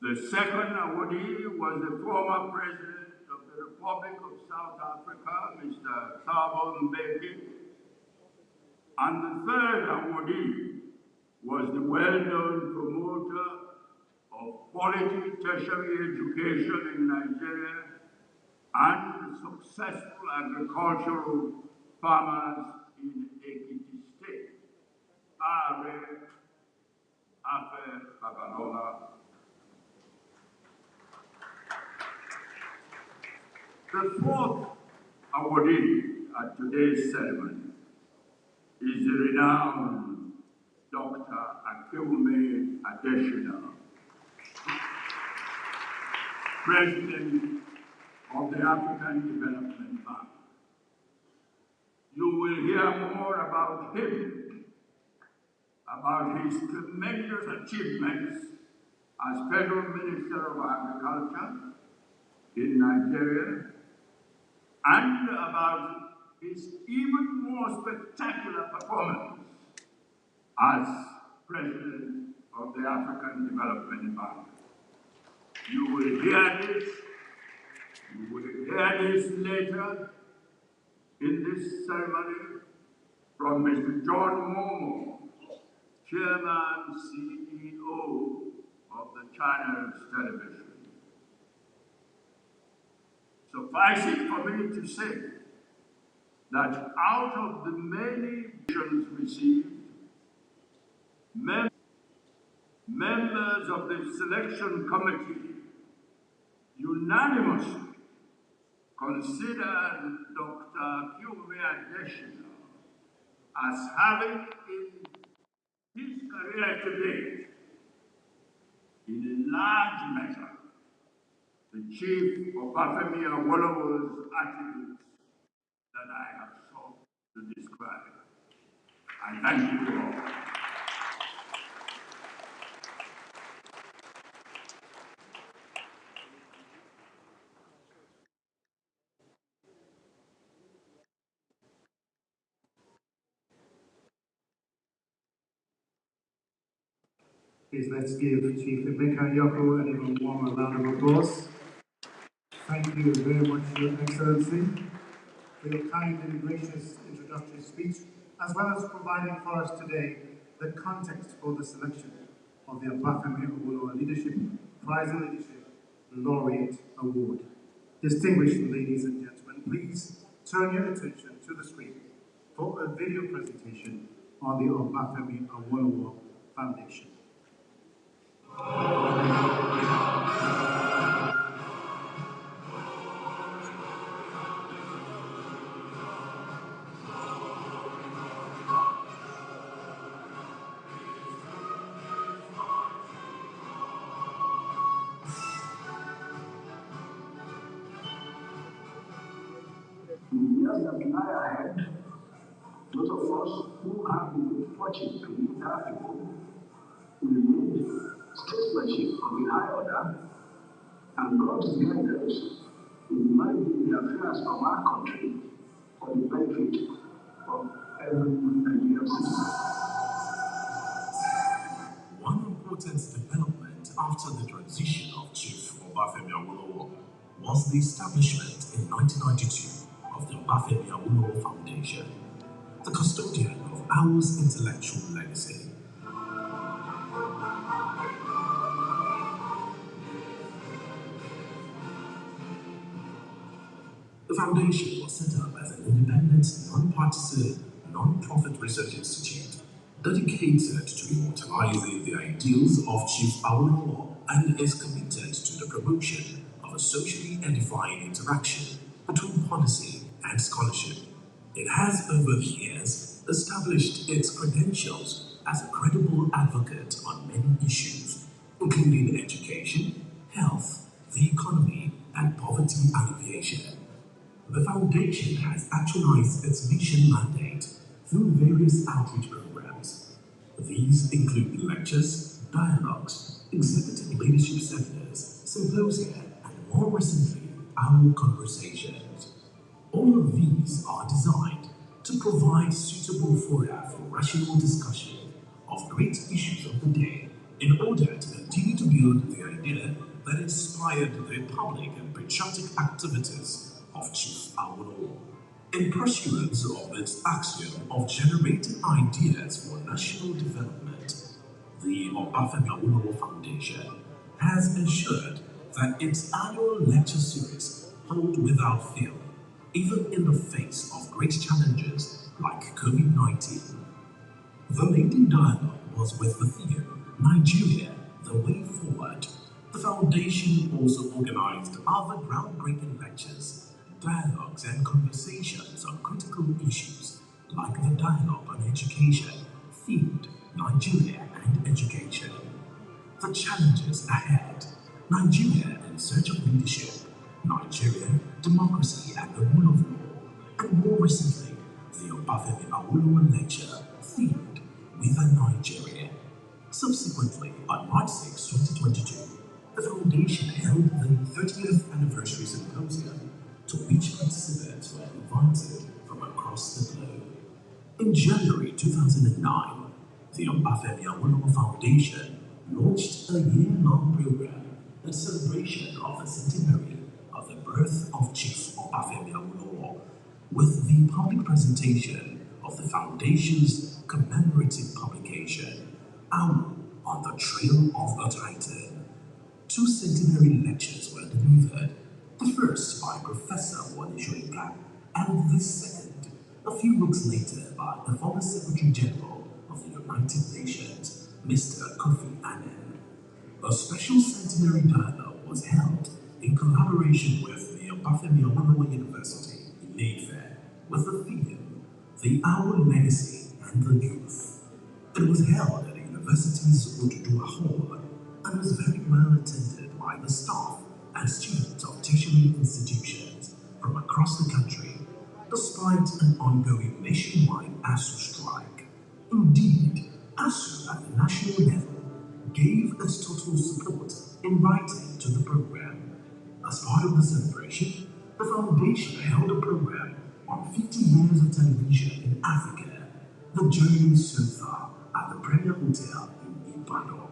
The second awardee was the former president of the Republic of South Africa, Mr. Thabo Mbeki. And the third awardee was the well-known promoter of quality tertiary education in Nigeria and successful agricultural farmers in Ekiti State, Are Afe Babalola. The fourth awardee at today's ceremony is the renowned Dr. Akewume Adesina, President of the African Development Bank. You will hear more about him, about his tremendous achievements as Federal Minister of Agriculture in Nigeria, and about his even more spectacular performance as President of the African Development Bank. You will hear this later in this ceremony from Mr. John Momo, Chairman, CEO of the Channels Television. Suffice it for me to say that out of the many missions received, members of the selection committee unanimously considered Dr. Akewume Adesina as having in his career to date, in a large measure, the Chief Obafemi Awolowo's attributes that I have sought to describe. I thank you all.
Please let's give Chief Emeka Yoko an even warmer round of applause. Thank you very much, Your Excellency, for your kind and gracious introductory speech, as well as providing for us today the context for the selection of the Obafemi Awolowo Leadership Prize in Leadership Laureate Award. Distinguished ladies and gentlemen, please turn your attention to the screen for a video presentation on the Obafemi Awolowo Foundation.
In years that lie ahead, those of us who have been good fortune to meet our people will need statesmanship of the high order and God's guidance in managing the affairs of our country for the benefit of every Nigerian citizen.
One important development after the transition of Chief Obafemi Awolowo was the establishment in 1992 of the Obafemi Awolowo Foundation, the custodian of our intellectual legacy
The foundation was set up as an independent, non-partisan, non-profit research institute dedicated to immortalizing the ideals of Chief Awolowo and is committed to the promotion of a socially edifying interaction between policy and scholarship. It has over the years established its credentials as a credible advocate on many issues, including education, health, the economy, and poverty alleviation. The Foundation has actualized its mission mandate through various outreach programs. These include lectures, dialogues, executive leadership seminars, symposia, and more recently, our conversations. All of these are designed to provide suitable fora for rational discussion of great issues of the day in order to continue to build the idea that inspired the public and patriotic activities of Chief Awolowo. In pursuance of its axiom of generating ideas for national development, the Obafemi Awolowo Foundation has ensured that its annual lecture series hold without fail, even in the face of great challenges like COVID-19. The maiden dialogue was with the theme, Nigeria, the Way Forward. The Foundation also organized other groundbreaking lectures, dialogues and conversations on critical issues like the dialogue on education, themed Nigeria and education. The challenges ahead, Nigeria in search of leadership, Nigeria, democracy and the rule of law, and more recently, the Obafemi Awolowo lecture themed Within Nigeria. Subsequently, on March 6, 2022, the Foundation held the 30th Anniversary Symposium, to which participants were invited from across the globe. In January 2009, the Obafemi Awolowo Foundation launched a year-long program in celebration of the centenary of the birth of Chief Obafemi Awolowo, with the public presentation of the Foundation's commemorative publication, Owl on the Trail of a Titan. 2 centenary lectures were delivered, the first by Professor Wole Soyinka, and the second, a few weeks later, by the former Secretary General of the United Nations, Mr. Kofi Annan. A special centenary dialogue was held in collaboration with the Obafemi Awolowo University in Ife, with the theme, The Our Legacy and the Youth. It was held at the university's Oduduwa Hall and was very well attended by the staff and students of tertiary institutions from across the country, despite an ongoing nationwide ASU strike. Indeed, ASU at the national level gave its total support in writing to the program. As part of the celebration, the Foundation held a program on 50 years of television in Africa, the journey so far at the Premier Hotel in Ibadan.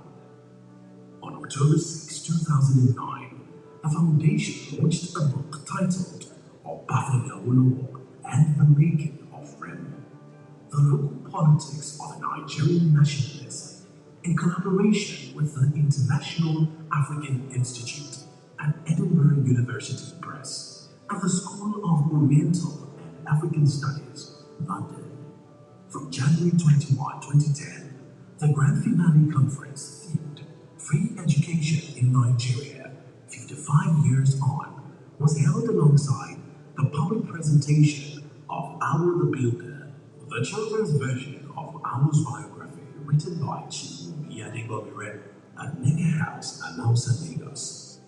On October 6, 2009, the Foundation launched a book titled Obafemi Awolowo and the Making of Rem, the local politics of a Nigerian nationalist, in collaboration with the International African Institute and Edinburgh University Press and the School of Oriental and African Studies, London. From January 21, 2010, the Grand Finale Conference themed Free Education in Nigeria, 55 years on, was held alongside the public presentation of Our the Builder, the children's version of Our's biography written by Chiwumi Adegomire at Nega House, Alausa, Lagos.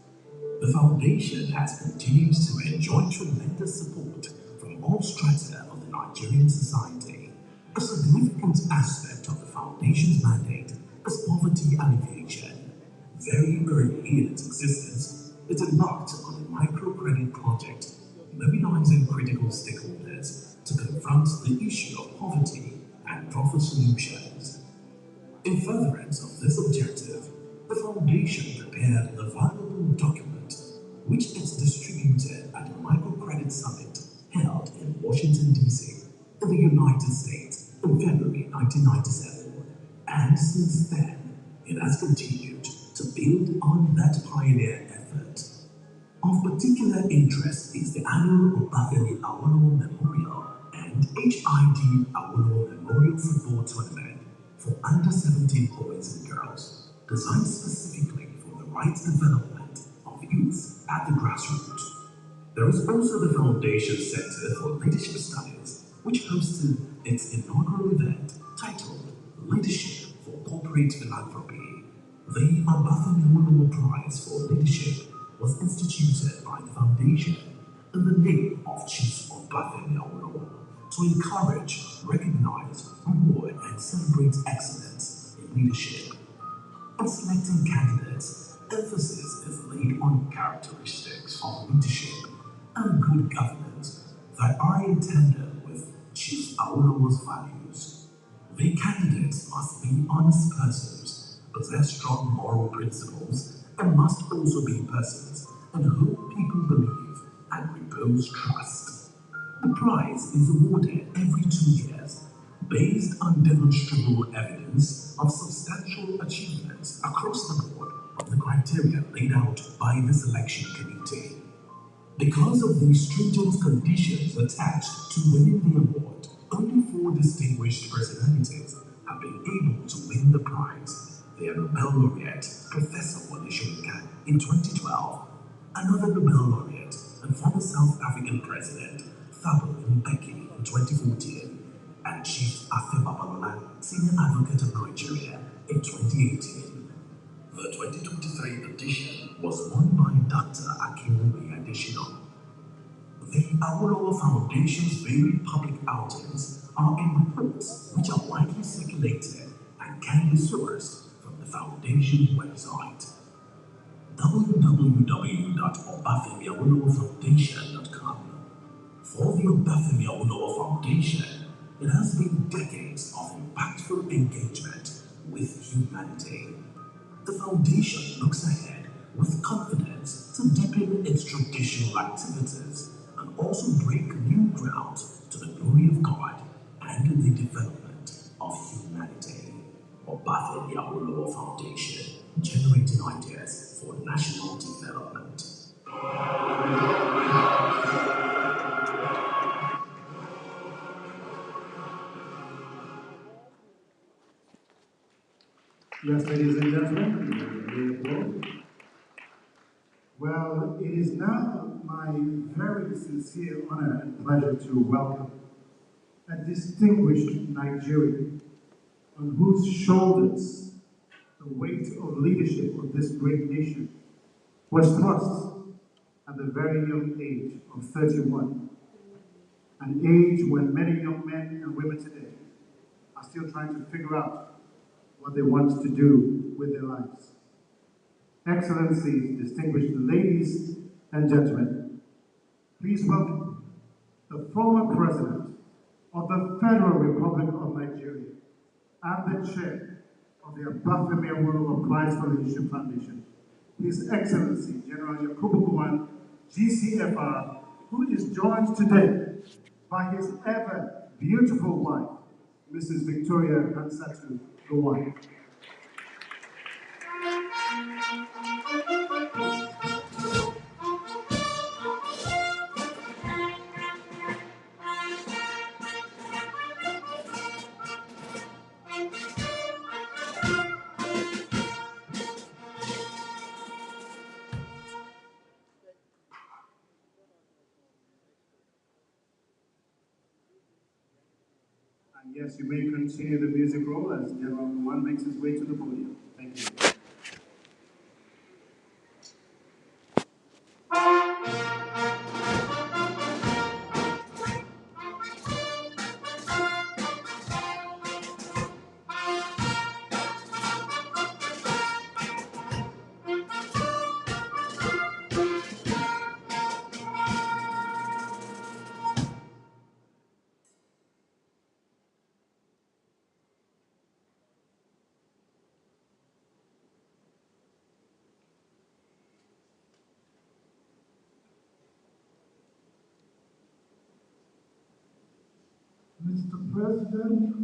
The Foundation has continued to enjoy tremendous support from all strata of the Nigerian society. A significant aspect of the Foundation's mandate is poverty alleviation. Very early in its existence, it embarked on a microcredit project, mobilizing critical stakeholders to confront the issue of poverty and proffer solutions. In furtherance of this objective, the Foundation prepared a valuable document, which it distributed at a microcredit summit held in Washington, D.C., in the United States in February 1997, and since then, it has continued to build on that pioneer effort. Of particular interest is the annual Obafemi Awolowo Memorial and HID Awolowo Memorial Football Tournament for under-17 boys and girls, designed specifically for the right development of youth at the grassroots. There is also the Foundation Center for Leadership Studies, which hosted its inaugural event titled Leadership for Corporate Philanthropy. The Obafemi Awolowo Prize for Leadership was instituted by the Foundation in the name of Chief Obafemi Awolowo to encourage, recognize, reward, and celebrate excellence in leadership. In selecting candidates, emphasis is laid on characteristics of leadership and good governance that are in tandem with Chief Awolowo's values. The candidates must be honest persons, possess strong moral principles, and must also be persons in whom people believe and repose trust. The prize is awarded every 2 years based on demonstrable evidence of substantial achievements across the board of the criteria laid out by the selection committee. Because of the stringent conditions attached to winning the award, only 4 distinguished personalities have been able to win the prize. They are Nobel laureate Professor Wole Soyinka in 2012, another Nobel laureate and former South African President Thabo Mbeki in 2014, and Chief Afe Babalola, Senior Advocate of Nigeria in 2018. The 2023 edition was won by Dr. Akinwumi Adesina. The Awolowo Foundation's varied public outings are in reports which are widely circulated and can be sourced from the Foundation's website, www.obafemiawolowofoundation.com. For the Obafemi Awolowo Foundation, it has been decades of impactful engagement with humanity. The Foundation looks ahead with confidence to deepen its traditional activities and also break new ground to the glory of God and the development of humanity. Obafemi Awolowo Foundation, generating ideas for national development.
Yes, ladies and gentlemen, well, it is now my very sincere honor and pleasure to welcome a distinguished Nigerian on whose shoulders the weight of leadership of this great nation was thrust at the very young age of 31, an age when many young men and women today are still trying to figure out what they want to do with their lives. Excellencies, distinguished ladies and gentlemen, please welcome the former president of the Federal Republic of Nigeria and the chair of the Obafemi Awolowo Prize for Leadership Foundation, His Excellency General Yakubu Gowon, GCFR, who is joined today by his ever beautiful wife, Mrs. Victoria Hansatu Gowon. And yes, you may continue the music roll as General Gowon makes his way to the podium. Thank you. Mr. President,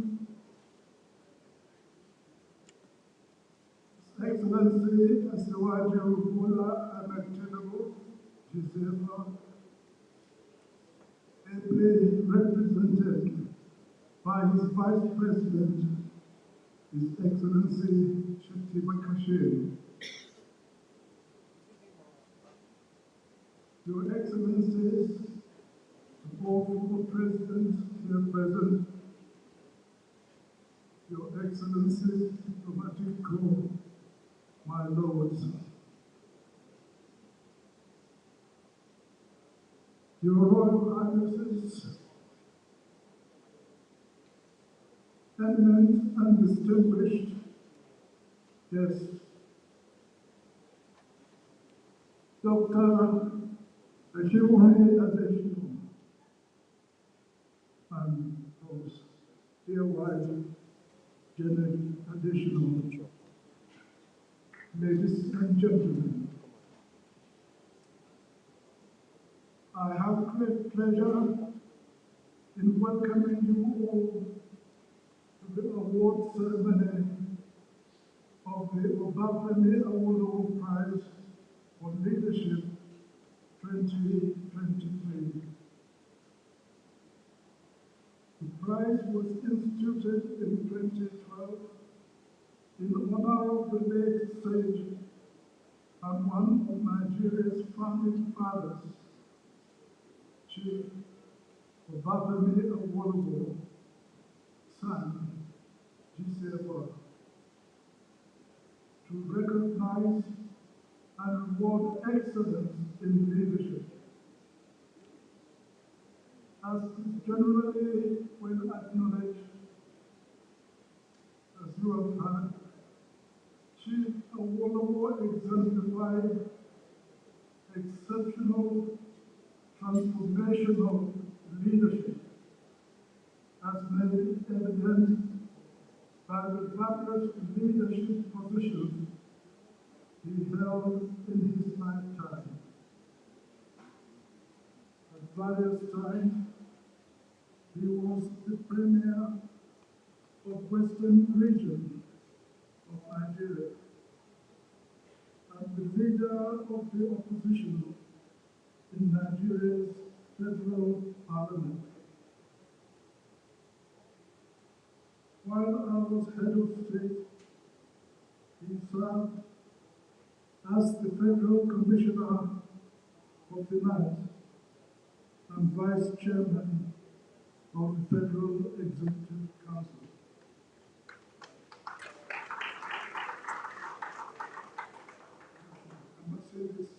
His Excellency Asiwaju Bola Ahmed Tinubu, Gisela, ably represented by his Vice President, His Excellency Shatima Kashir. Your Excellencies, all former presidents here present, Your Excellencies, diplomatic corps, my lords, Your Royal Highnesses, eminent and distinguished guests, Dr. Ashiwani Adesina, and of course, dear wife, Janet Adesina, ladies and gentlemen, I have great pleasure in welcoming you all to the award ceremony of the Obafemi Awolowo Prize for Leadership 2023. The prize was instituted in 2012 in honor of the late sage and one of Nigeria's founding fathers, Chief Obafemi Awolowo, son, GCFR, to recognize and reward excellence in leadership. As is generally well acknowledged, as you have heard, Chief Awolowo exemplified exceptional transformational leadership, as made evident by the various leadership positions he held in his lifetime. At various times, he was the Premier of Western Region of Nigeria and the leader of the opposition in Nigeria's federal parliament. While I was head of state, he served as the Federal Commissioner for Finance and Vice Chairman of the Federal Executive Council. I must say this,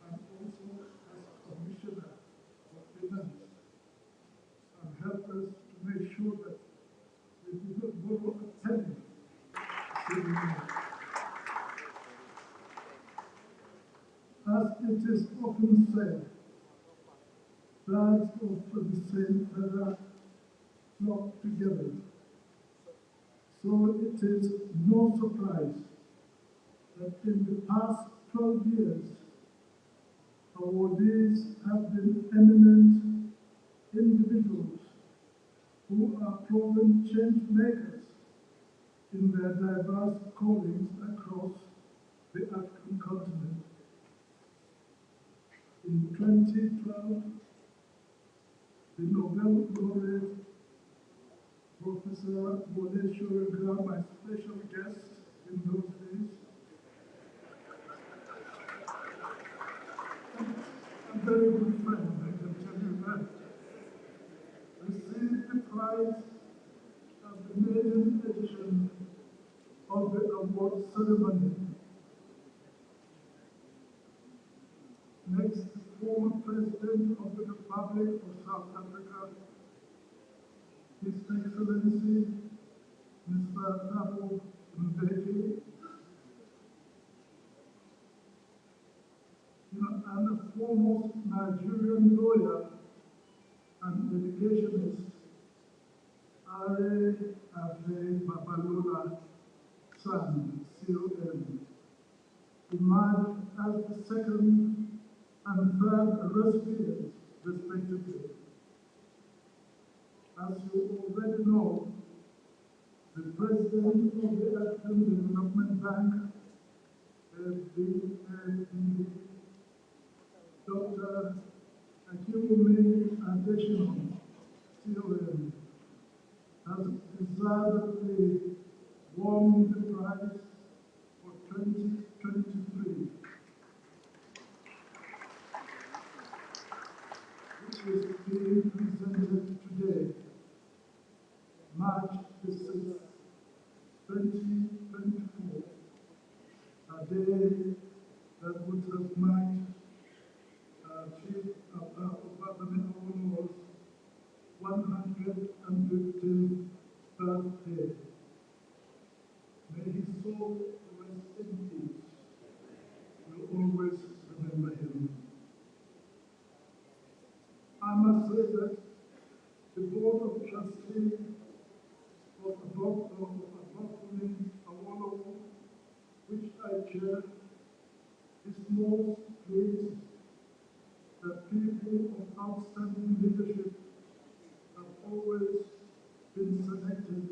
and also as Commissioner for Finance, and helped us to make sure that we did not borrow a penny. As it is often said, birds of the same feather flock together. So it is no surprise that in the past 12 years, awardees have been eminent individuals who are proven change makers in their diverse callings across the African continent. In 2012, the Nobel laureate, Professor Wole Soyinka, my special guest in those days, a very good friend, I can tell you that, received the prize at the maiden edition of the award ceremony. Next, the former President of the Republic of South Africa, His Excellency Mr. Thabo Mbeki, and a foremost Nigerian lawyer and educationist, Are Ave Babalola San, COM, emerged as the second and third recipients, respectively. As you already know, the President of the African Development Bank, FDB, Dr. Akiwumi Adesina, CON, has deservedly won the prize for 2023, which is being presented today, March the 6th, 2024, a day that would have marked Chief Obafemi Awolowo's 115th birthday. May his soul rest in peace. We'll always remember him. I must say that the Board of Trustees of Obafemi Awolowo, which I chair, is most pleased that people of outstanding leadership have always been selected